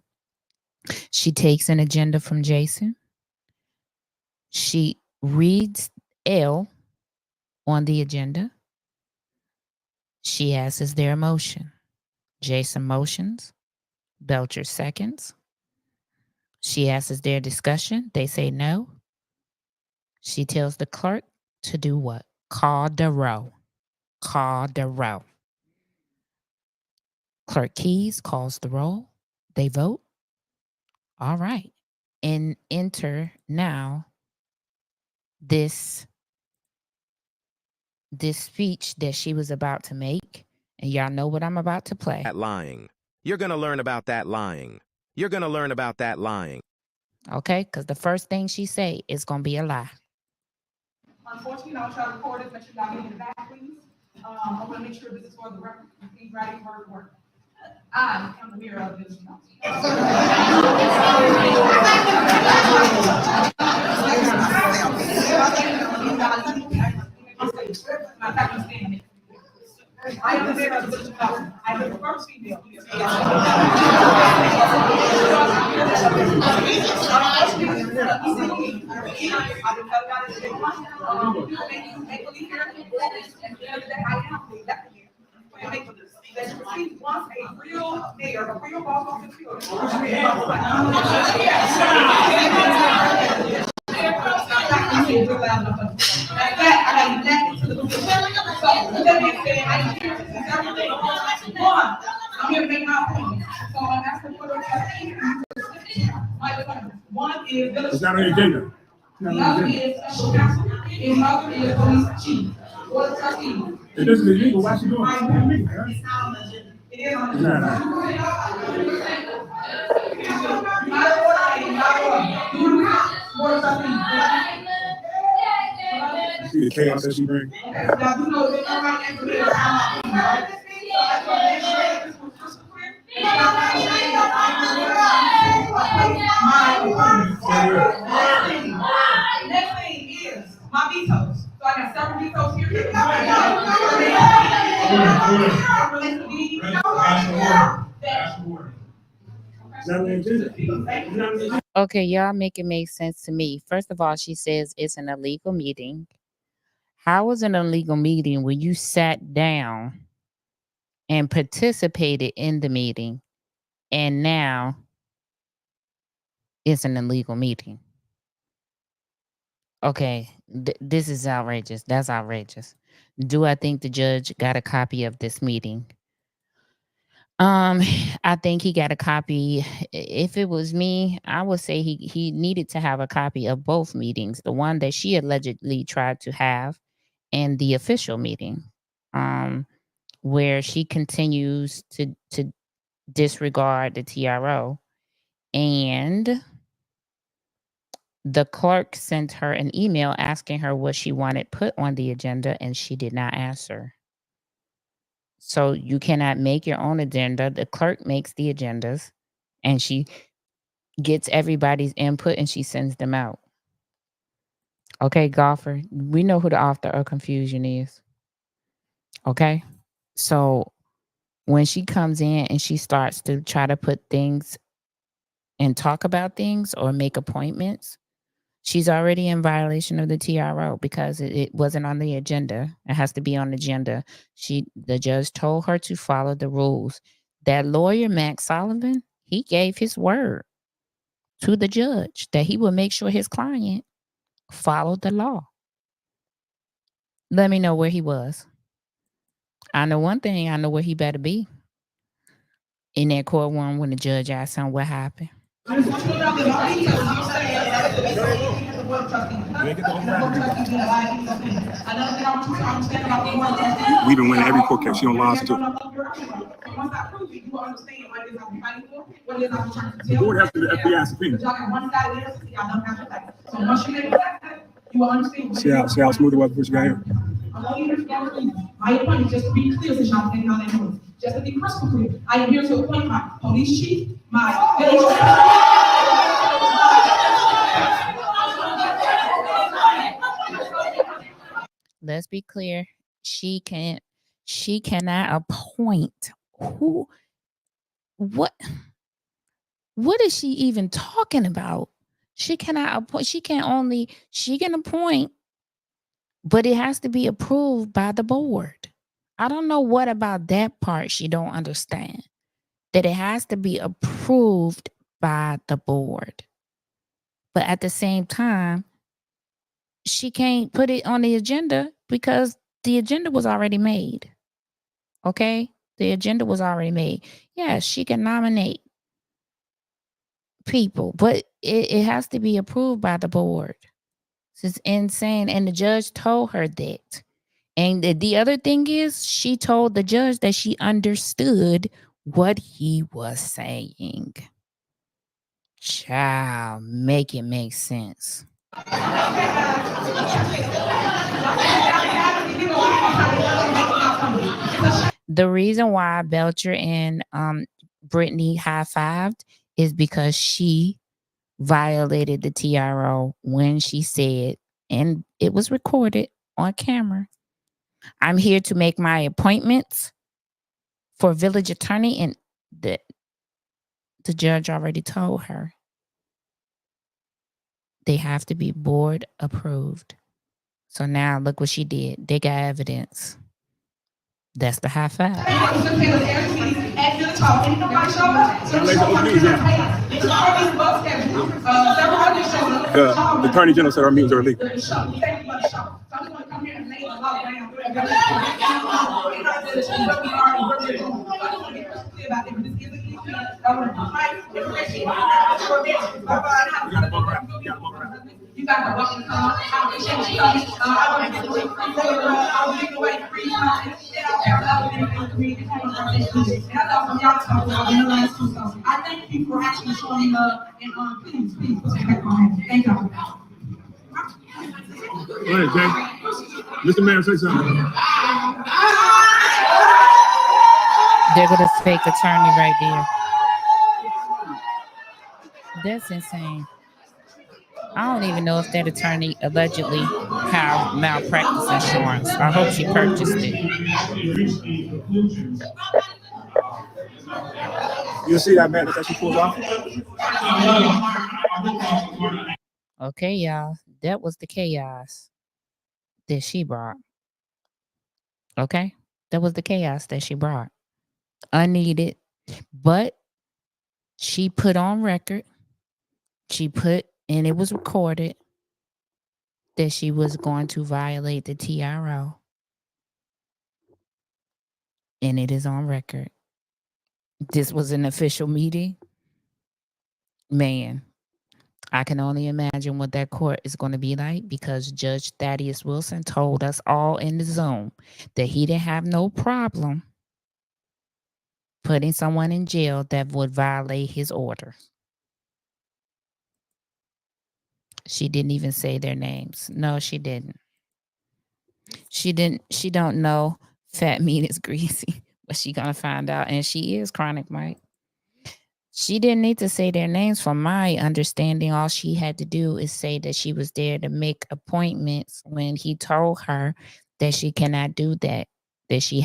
She takes an agenda from Jason. She reads L on the agenda. She asks, is there a motion? Jason motions. Belcher seconds. She asks, is there discussion? They say no. She tells the clerk to do what? Call the row. Call the row. Clerk Keys calls the roll. They vote. All right. And enter now this speech that she was about to make. And y'all know what I'm about to play. That lying. You're going to learn about that lying. You're going to learn about that lying. Okay? Because the first thing she say is going to be a lie. Unfortunately, I'll try to record this, make sure y'all get in the back, please. I want to make sure this is for the record. Please write it word for word. I am the mirror of this council. I am the mirror of this council. I am the first female. Once a real mayor, a real boss on the field. I'm here to make my point. So I'm asking for one is. It's not on the agenda. The other is special counsel, and the other is police chief, or the trustee. If this is illegal, why she doing it? It is on the agenda. Not order, not order. Board of trustees. See the chaos that she brings. Okay, now you know that everybody has to be around. Next thing is my vetoes. So I got several vetoes here. Okay, y'all make it make sense to me. First of all, she says it's an illegal meeting. How was an illegal meeting when you sat down and participated in the meeting and now it's an illegal meeting? Okay, this is outrageous. That's outrageous. Do I think the judge got a copy of this meeting? I think he got a copy. If it was me, I would say he needed to have a copy of both meetings, the one that she allegedly tried to have and the official meeting, where she continues to disregard the TRO. And the clerk sent her an email asking her what she wanted put on the agenda, and she did not answer. So you cannot make your own agenda. The clerk makes the agendas, and she gets everybody's input, and she sends them out. Okay, golfer, we know who the author of confusion is. Okay? So when she comes in and she starts to try to put things and talk about things or make appointments, she's already in violation of the TRO because it wasn't on the agenda. It has to be on the agenda. The judge told her to follow the rules. That lawyer, Max Sullivan, he gave his word to the judge that he would make sure his client followed the law. Let me know where he was. I know one thing. I know where he better be. In that courtroom when the judge asked him what happened. board of trustees. And the board of trustees did a lot of things. Another thing I want you to understand about the board of trustees. We've been winning every court case. She don't lie to do. Once I prove it, you will understand what it is I'm fighting for, what it is I'm trying to tell. The board has to do the FBI subpoena. Y'all got one side of this, y'all don't have to fight. So once you make that, you will understand. See how smooth it was what you got here? I'm only here to get my appointment, just to be clear, since y'all think all that noise. Just to be crystal clear, I am here to appoint my police chief, my village. Let's be clear. She cannot appoint who, what is she even talking about? She cannot appoint, she can appoint, but it has to be approved by the board. I don't know what about that part she don't understand. That it has to be approved by the board. But at the same time, she can't put it on the agenda because the agenda was already made. Okay? The agenda was already made. Yes, she can nominate people, but it has to be approved by the board. This is insane. And the judge told her that. And the other thing is, she told the judge that she understood what he was saying. Child, make it make sense. The reason why Belcher and Brittany high-fived is because she violated the TRO when she said, and it was recorded on camera, I'm here to make my appointments for village attorney, and the judge already told her they have to be board approved. So now look what she did. They got evidence. That's the high five. The Attorney General said our meetings are illegal. You guys are welcome to come on. I appreciate you coming. I want to get away from I'll give away free time. I thank you for actually showing love and please put your back on me. Thank you. Go ahead, Jay. Mr. Mayor, say something. They're gonna fake attorney right there. That's insane. I don't even know if that attorney allegedly have malpractice insurance. I hope she purchased it. You see that man that she pulled off? Okay, y'all. That was the chaos that she brought. Okay? That was the chaos that she brought. Unneeded. But she put on record. And it was recorded that she was going to violate the TRO. And it is on record. This was an official meeting. Man, I can only imagine what that court is going to be like, because Judge Thaddeus Wilson told us all in the Zoom that he didn't have no problem putting someone in jail that would violate his order. She didn't even say their names. No, she didn't. She don't know fat meat is greasy, but she gonna find out. And she is chronic, Mike. She didn't need to say their names. From my understanding, all she had to do is say that she was there to make appointments when he told her that she cannot do that, that she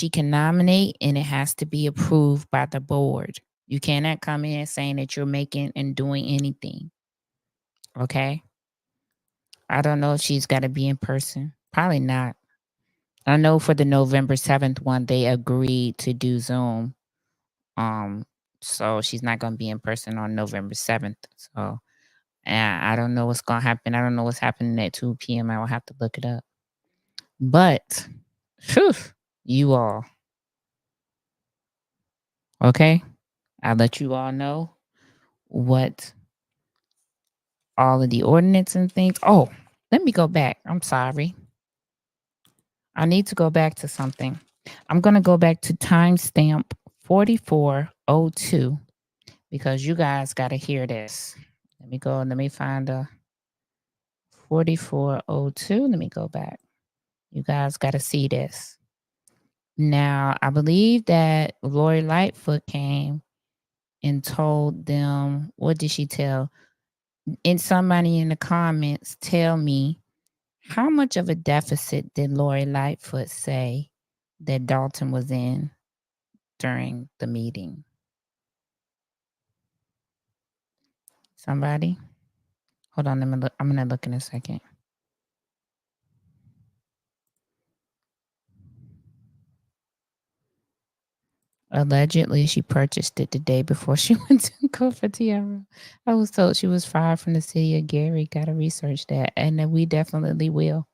can nominate and it has to be approved by the board. You cannot come in saying that you're making and doing anything. Okay? I don't know if she's got to be in person. Probably not. I know for the November 7th one, they agreed to do Zoom. So she's not going to be in person on November 7th. So I don't know what's going to happen. I don't know what's happening at 2 p.m. I will have to look it up. But, whew, you all. Okay? I'll let you all know what all of the ordinance and things. Oh, let me go back. I'm sorry. I need to go back to something. I'm going to go back to timestamp 4402 because you guys got to hear this. Let me find a 4402. Let me go back. You guys got to see this. Now, I believe that Lori Lightfoot came and told them, what did she tell? And somebody in the comments tell me, how much of a deficit did Lori Lightfoot say that Dalton was in during the meeting? Somebody? Hold on, I'm going to look in a second. Allegedly, she purchased it the day before she went to go for Tiara. I was told she was fired from the city of Gary. Got to research that, and then we definitely will.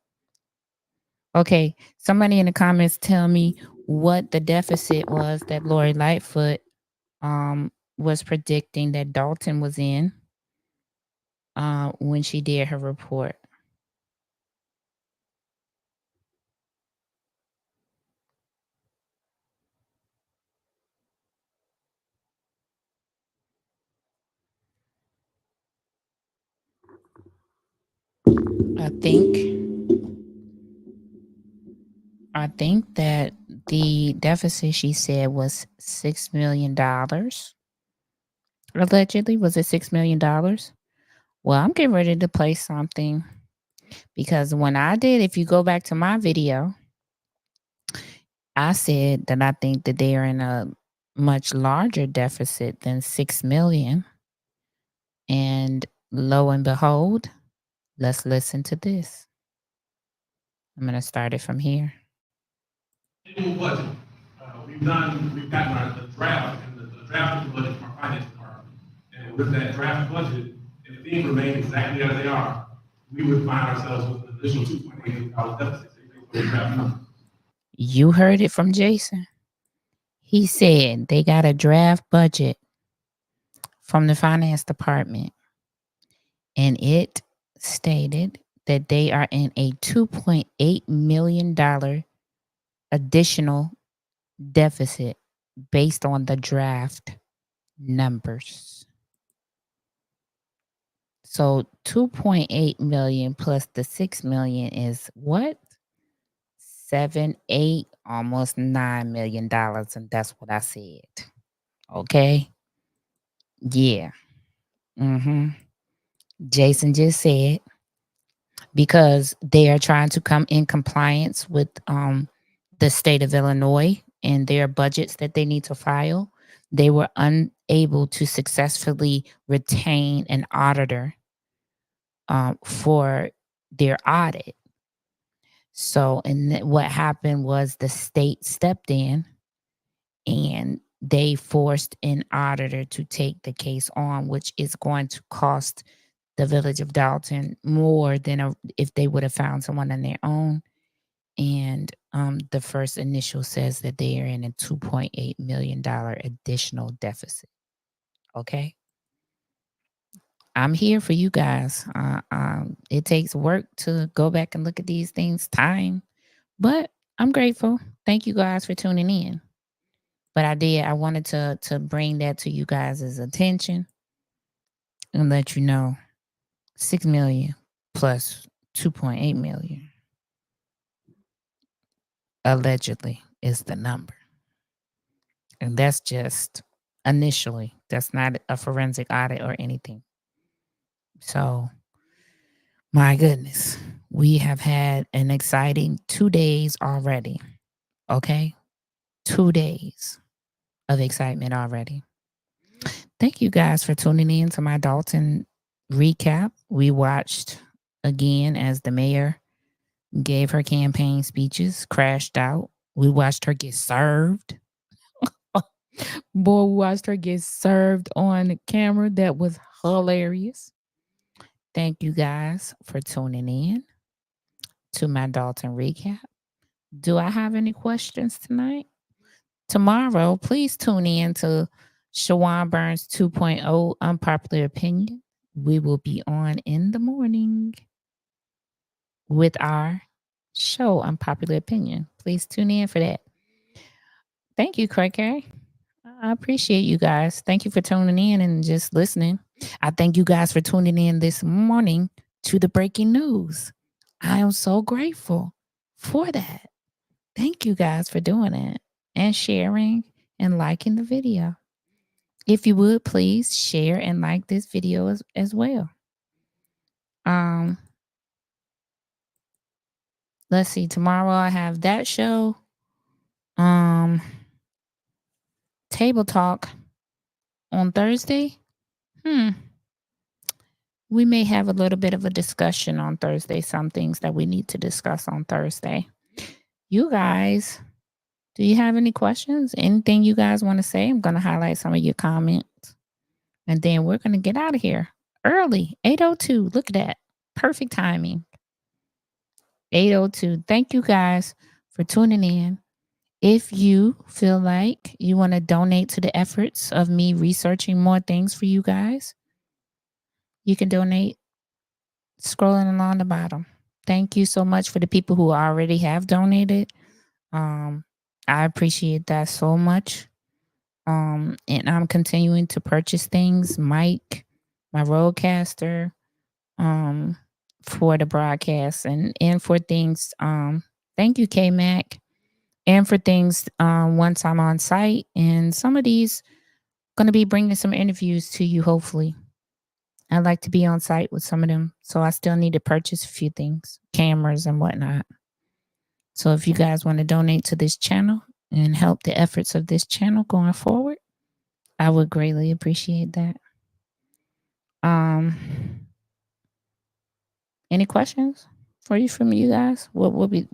Okay, somebody in the comments tell me what the deficit was that Lori Lightfoot was predicting that Dalton was in when she did her report. I think that the deficit she said was $6 million. Allegedly, was it $6 million? Well, I'm getting ready to play something because when I did, if you go back to my video, I said that I think that they are in a much larger deficit than $6 million. And lo and behold, let's listen to this. I'm going to start it from here. Budget. We've gotten the draft, and the draft of the budget from our finance department. And with that draft budget, if things remain exactly as they are, we would find ourselves with an additional $2.8 million deficit. You heard it from Jason. He said they got a draft budget from the finance department, and it stated that they are in a $2.8 million additional deficit based on the draft numbers. So 2.8 million plus the 6 million is what? 7, 8, almost $9 million. And that's what I said. Okay. Yeah. Jason just said, because they are trying to come in compliance with the state of Illinois and their budgets that they need to file, they were unable to successfully retain an auditor for their audit. So, and what happened was the state stepped in and they forced an auditor to take the case on, which is going to cost the village of Dalton more than if they would have found someone on their own. And the first initial says that they are in a $2.8 million additional deficit. Okay. I'm here for you guys. It takes work to go back and look at these things, time, but I'm grateful. Thank you guys for tuning in. But I wanted to bring that to you guys' attention and let you know 6 million plus 2.8 million allegedly is the number. And that's just initially. That's not a forensic audit or anything. So, my goodness, we have had an exciting 2 days already. Okay? 2 days of excitement already. Thank you guys for tuning in to my Dalton recap. We watched again as the mayor gave her campaign speeches, crashed out. We watched her get served. Boy, we watched her get served on camera. That was hilarious. Thank you guys for tuning in to my Dalton recap. Do I have any questions tonight? Tomorrow, please tune in to Shawan Burns 2.0 Unpopular Opinion. we will be on in the morning with our show, Unpopular Opinion. Please tune in for that. Thank you, Craig. I appreciate you guys. Thank you for tuning in and just listening. I thank you guys for tuning in this morning to the breaking news. I am so grateful for that. Thank you guys for doing it and sharing and liking the video. If you would, please share and like this video as well. Let's see. Tomorrow I have that show. Table Talk on Thursday. We may have a little bit of a discussion on Thursday. Some things that we need to discuss on Thursday. You guys, do you have any questions? Anything you guys want to say? I'm going to highlight some of your comments. And then we're going to get out of here early. 8:02. Look at that. Perfect timing. 8:02. Thank you guys for tuning in. If you feel like you want to donate to the efforts of me researching more things for you guys, you can donate scrolling along the bottom. Thank you so much for the people who already have donated. I appreciate that so much. And I'm continuing to purchase things, mic, my roadcaster, for the broadcast and for things. Thank you, K-Mac. And for things once I'm on site. And some of these going to be bringing some interviews to you, hopefully. I'd like to be on site with some of them. So I still need to purchase a few things, cameras and whatnot. So if you guys want to donate to this channel and help the efforts of this channel going forward, I would greatly appreciate that. Any questions from you guys? What we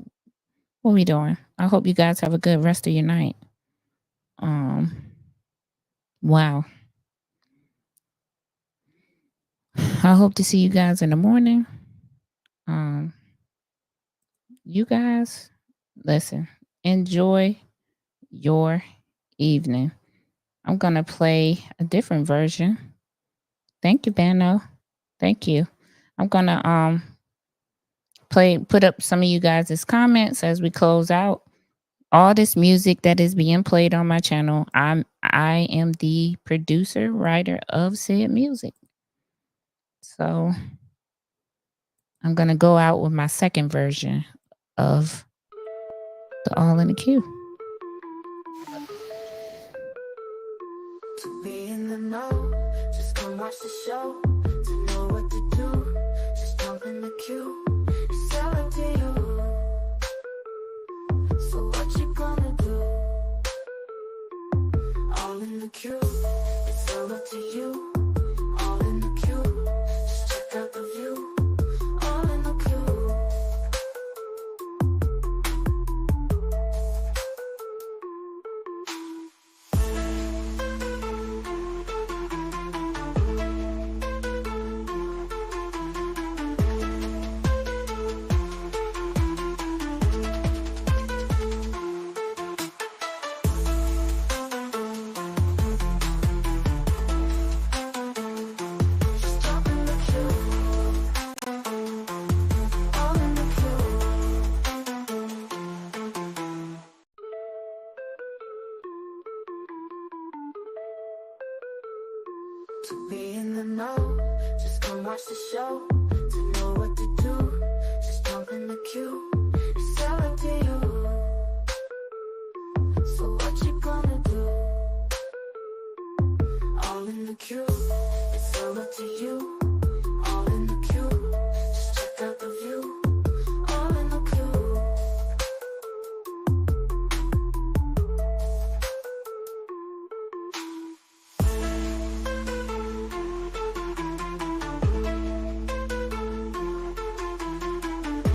doing? I hope you guys have a good rest of your night. Wow. I hope to see you guys in the morning. You guys, listen, enjoy your evening. I'm going to play a different version. Thank you, Bano. Thank you. I'm going to put up some of you guys' comments as we close out. All this music that is being played on my channel, I am the producer, writer of said music. So I'm going to go out with my second version of the All in the Queue. To be in the know, just come watch the show. To know what to do, just jump in the queue. It's all up to you. So what you gonna do? All in the queue. It's all up to you. All in the queue. Just check out the view. All in the queue. To be in the know, just come watch the show. To know what to do, just jump in the queue. It's all up to you. So what you gonna do? All in the queue. It's all up to you.